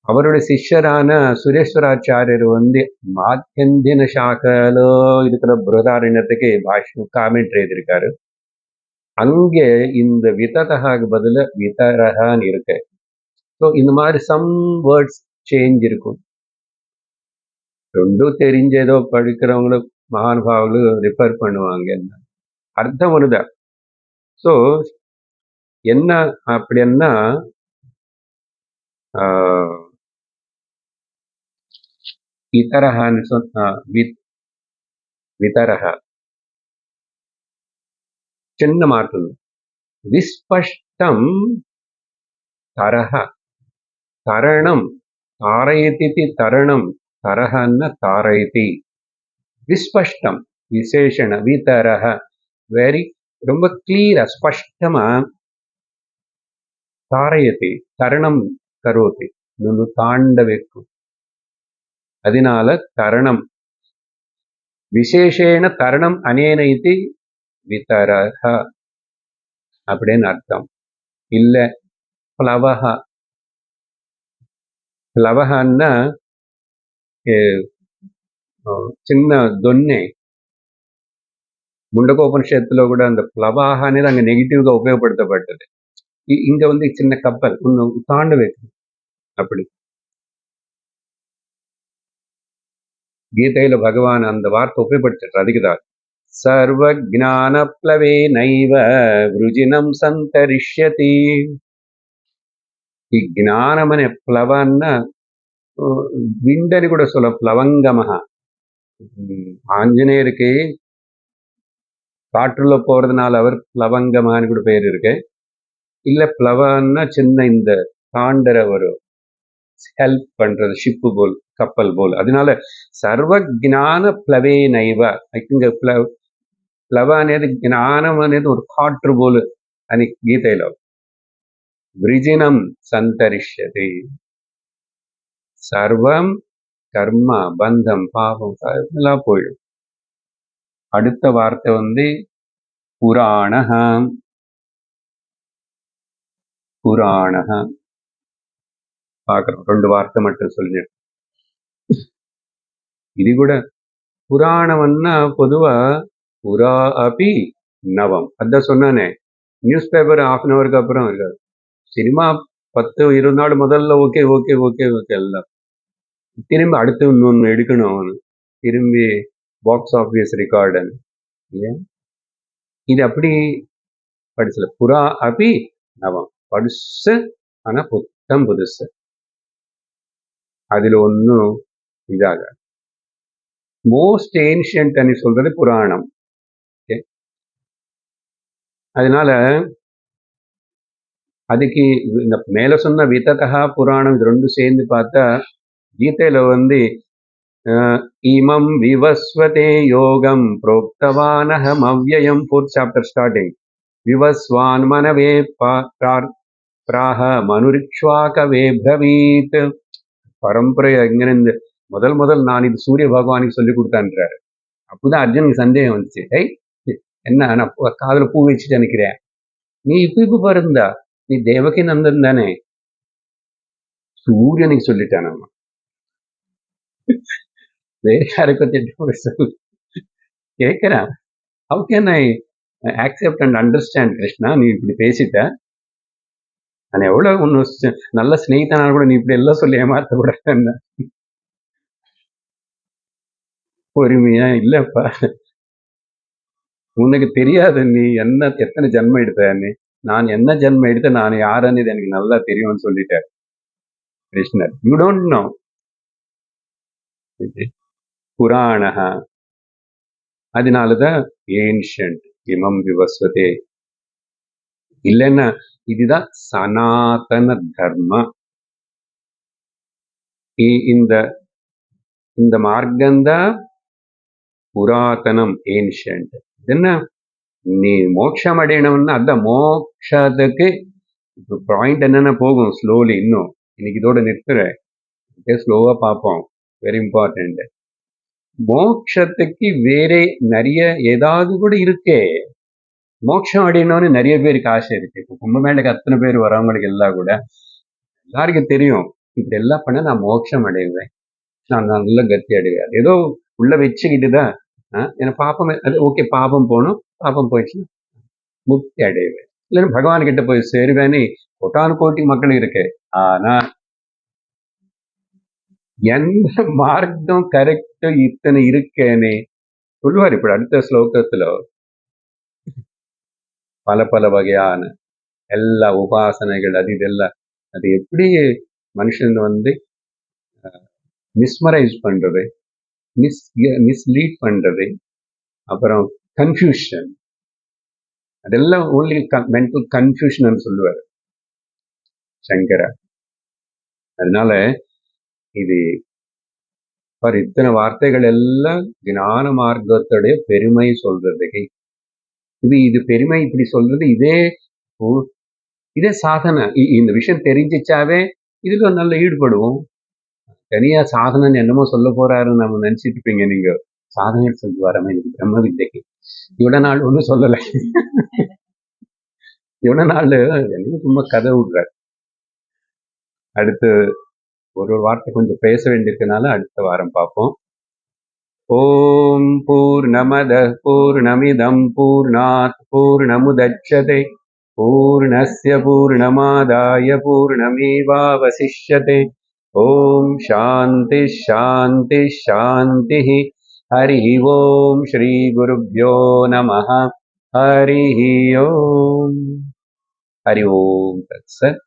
அவருடைய சிஷ்யரான சுரேஸ்வராச்சாரியர் மாத்தியந்தின சாக்கல இருக்கிற பிருஹதாரண்யத்துக்கு பாஷ்யம் காமெண்ட்ரி எழுதியிருக்காரு. அங்கே இந்த விததஹாக்கு பதில விதரஹான்னு இருக்கு. ஸோ இந்த மாதிரி சம் வேர்ட்ஸ் சேஞ்ச் இருக்கும். ரெண்டும் தெரிஞ்ச ஏதோ படிக்கிறவங்களும் மகானுபாவங்களும் ரிஃபர் பண்ணுவாங்க. அர்த்தம் வருதா? ஸோ என்ன அப்படின்னா, இத்தரஹான்னு சொன்னா விதரஹ சின்ன மாற்றம். விஸ்பஷ்டம் தரஹ, தரணம், தாரயதி, தரணம், தரஹன்னா தாரயதி. விஸ்பஷ்டம் விசேஷண, விதரஹ வெரி ரொம்ப கிளியரா ஸ்பஷ்டமா, தாரயதி தரணம் கரோதி, இன்னொன்னு தாண்ட வைக்கும். அதனால தரணம் விசேஷேன தரணம் அனேன இது விதரஹ அப்படின்னு அர்த்தம். இல்ல பிளவஹ, பிளவஹன்னா சின்ன தொன்னை. முண்டகோபனிஷத்துல கூட அந்த பிளவாக అనేది அங்க நெகட்டிவ்గా உபயோகப்படுத்தப்பட்டது. இங்க சின்ன கப்பல் ஒன்னு தாண்ட வைக்கும். அப்படி கீதையில பகவான் அந்த வார்த்தை உபயோகப்படுத்துறார். அதுக்குதான் சர்வ ஞான பிளவே நைவ விருஜினம் சந்தரிஷ்யதி. ஞானம் அనే ప్లవన్న విండని కూడా சொல்ல ప్లవంగమஹ. ஆஞ்சநேயருக்கு காற்றுல போறதுனால அவர் பிளவங்கமான்னு கூட பேர் இருக்கு. இல்ல பிளவன்னா சின்ன இந்த தாண்டற ஒரு ஹெல்ப் பண்றது ஷிப்பு போல், கப்பல் போல். அதனால సర్వ జ్ఞాన ప్లవేనైవ. ఇంకా ప్లవ అనేది జ్ఞానం అనేది ఒక కాట్రు బోలు అని గీతలో விரிஜினம் சந்தரிஷ்யதே. சர்வம் கர்மா பந்தம் பாவம் எல்லாம் போயிடும். அடுத்த வார்த்தை வந்து புராணஹ. புராணஹ பார்க்கிறோம். 2 வார்த்தை மட்டும் சொல்லிடு. இது கூட புராணம்னா பொதுவா புரா அபி நவம். அதான் சொன்னானே, நியூஸ் பேப்பர் 1/2 an hourக்கு அப்புறம் இருக்காது. சினிமா 10-20 நாள் முதல்ல ஓகே ஓகே ஓகே ஓகே எல்லாம் திரும்பி அடுத்து இன்னொன்று எடுக்கணும், திரும்பி பாக்ஸ் ஆஃபீஸ் ரெக்கார்டு. இது அப்படி படிச்சல. புறா அபி நவம், படுசு ஆனா புத்தம் புதுசு. அதுல ஒன்றும் இதாக மோஸ்ட் ஏன்ஷியன்ட் అని சொல்றது புராணம். அதனால அதுக்கு இந்த மேல சொன்ன விததா புராணம் இது ரெண்டும் சேர்ந்து பார்த்தா கீதையில வந்து இமம் விவஸ்வதே யோகம் புரோக்தவானஹம் அவ்யயம் 4th chapter starting Vivasvan மனவே பிராஹ மனுரிக்ஷ்வாகவே Praveeth. பரம்பரை எങ്ങനെ இந்த முதல் நான் இது சூரிய பகவானுக்கு சொல்லி கொடுத்தான்றாரு. அப்போதான் அர்ஜுனுக்கு சந்தேகம் வந்துச்சு. என்ன நான் காதுல பூ வச்சுட்டு நினைக்கிறேன், நீ இப்ப பாருந்தா நீ தேவகி நந்தன் தானே, சூரியனுக்கு சொல்லிட்டான். நம்ம வேற யாருக்கும் திட்டம் சொல்லு கேட்கிறேன். How can I accept and understand Krishna, நீ இப்படி பேசிட்ட, நான் எவ்வளவு ஒன்று நல்ல ஸ்நேகிதனால கூட நீ இப்படி எல்லாம் சொல்லி ஏமாத்த கூட பொறுமையா. இல்லப்பா, உனக்கு தெரியாது நீ என்ன எத்தனை ஜென்மம் எடுத்தன்னு. நான் என்ன ஜென்மம் எடுத்த, நான் யாருன்னு இது எனக்கு நல்லா தெரியும்னு சொல்லிட்டார் கிருஷ்ணர். You don't know. புராணஹ, அதனாலதான் ஏன்ஷியன்ட். இமம் விவஸ்வதே இல்லைன்னா இதுதான் சனாதன தர்மா. இந்த இந்த மார்க்கம்தான் புராதனம், ஏன்ஷியன்ட். என்ன நீ மோட்சம் அடையணும்னா அதான் மோட்சத்துக்கு பாயிண்ட் என்னென்ன போகும் ஸ்லோலி. இன்னும் இன்னைக்கு இதோட நிறுத்துறேன், ஸ்லோவா பார்ப்போம். Very important. மோட்சத்துக்கு வேற நிறைய ஏதாவது கூட இருக்கே. மோட்சம் அடையணும்னு நிறைய பேருக்கு ஆசை இருக்கு. கும்பமேளைக்கு அத்தனை பேர் வரவங்களுக்கு எல்லாம் கூட எல்லாருக்கும் தெரியும், இப்படி எல்லாம் பண்ண நான் மோட்சம் அடைவேன், நான் நல்ல கத்தி அடைவேன். ஏதோ உள்ள வச்சுக்கிட்டு தான் ஏன்னா பாப்பம் அது ஓகே, பாபம் போகணும், பாப்பம் போயிடுச்சுன்னா முக்தி அடைவேன், இல்லைன்னா பகவான் கிட்ட போய் சேருவேன்னு கோட்டானு கோட்டி மக்கள் இருக்கு. ஆனா எந்த மார்க்கம் கரெக்ட் இத்தனை இருக்கேன்னு சொல்லுவார். இப்படி அடுத்த ஸ்லோகத்துல பல பல வகையான எல்லா உபாசனைகள் அது இதெல்லாம் அது எப்படி மனுஷன் வந்து மிஸ்மரைஸ் பண்றது, மிஸ்லீட் பண்றது, அப்புறம் கன்ஃபியூஷன், அதெல்லாம் ஓன்லி மென்டல் கன்ஃபியூஷன் சொல்லுவார் சங்கரா. அதனால இது இத்தனை வார்த்தைகள் எல்லாம் ஞான மார்க்கத்துடைய பெருமை சொல்றதுக்கு. இது பெருமை இப்படி சொல்றது இதே சாதனை. இந்த விஷயம் தெரிஞ்சிச்சாவே இதுல நல்ல ஈடுபடுவோம். தனியா சாதனை என்னமோ சொல்ல போறாருன்னு நம்ம நினைச்சிட்டு இருப்பீங்க நீங்க. சாதனை சொல்லி வரமே இன்னைக்கு பிரம்ம வித்தைக்கு இவ்வளவு நாள் ஒன்றும் சொல்லலை. இவ்வளவு நாள் என்ன சும்மா கதை விடுறாரு. அடுத்து ஒரு வார்த்தை கொஞ்சம் பேச வேண்டியிருக்கனால அடுத்த வாரம் பார்ப்போம். ஓம் பூர்ணமத பூர்ணமிதம் பூர்ணாத் பூர்ணமுதச்யதே பூர்ணஸ்ய பூர்ணமாதாய பூர்ணமேவாவசிஷ்யதே. ஓம் சாந்தி சாந்தி சாந்தி. ஹரி ஓம் ஸ்ரீ குருப்யோ நமः. ஹரி ஓம். ஹரி ஓம் தத்சத்.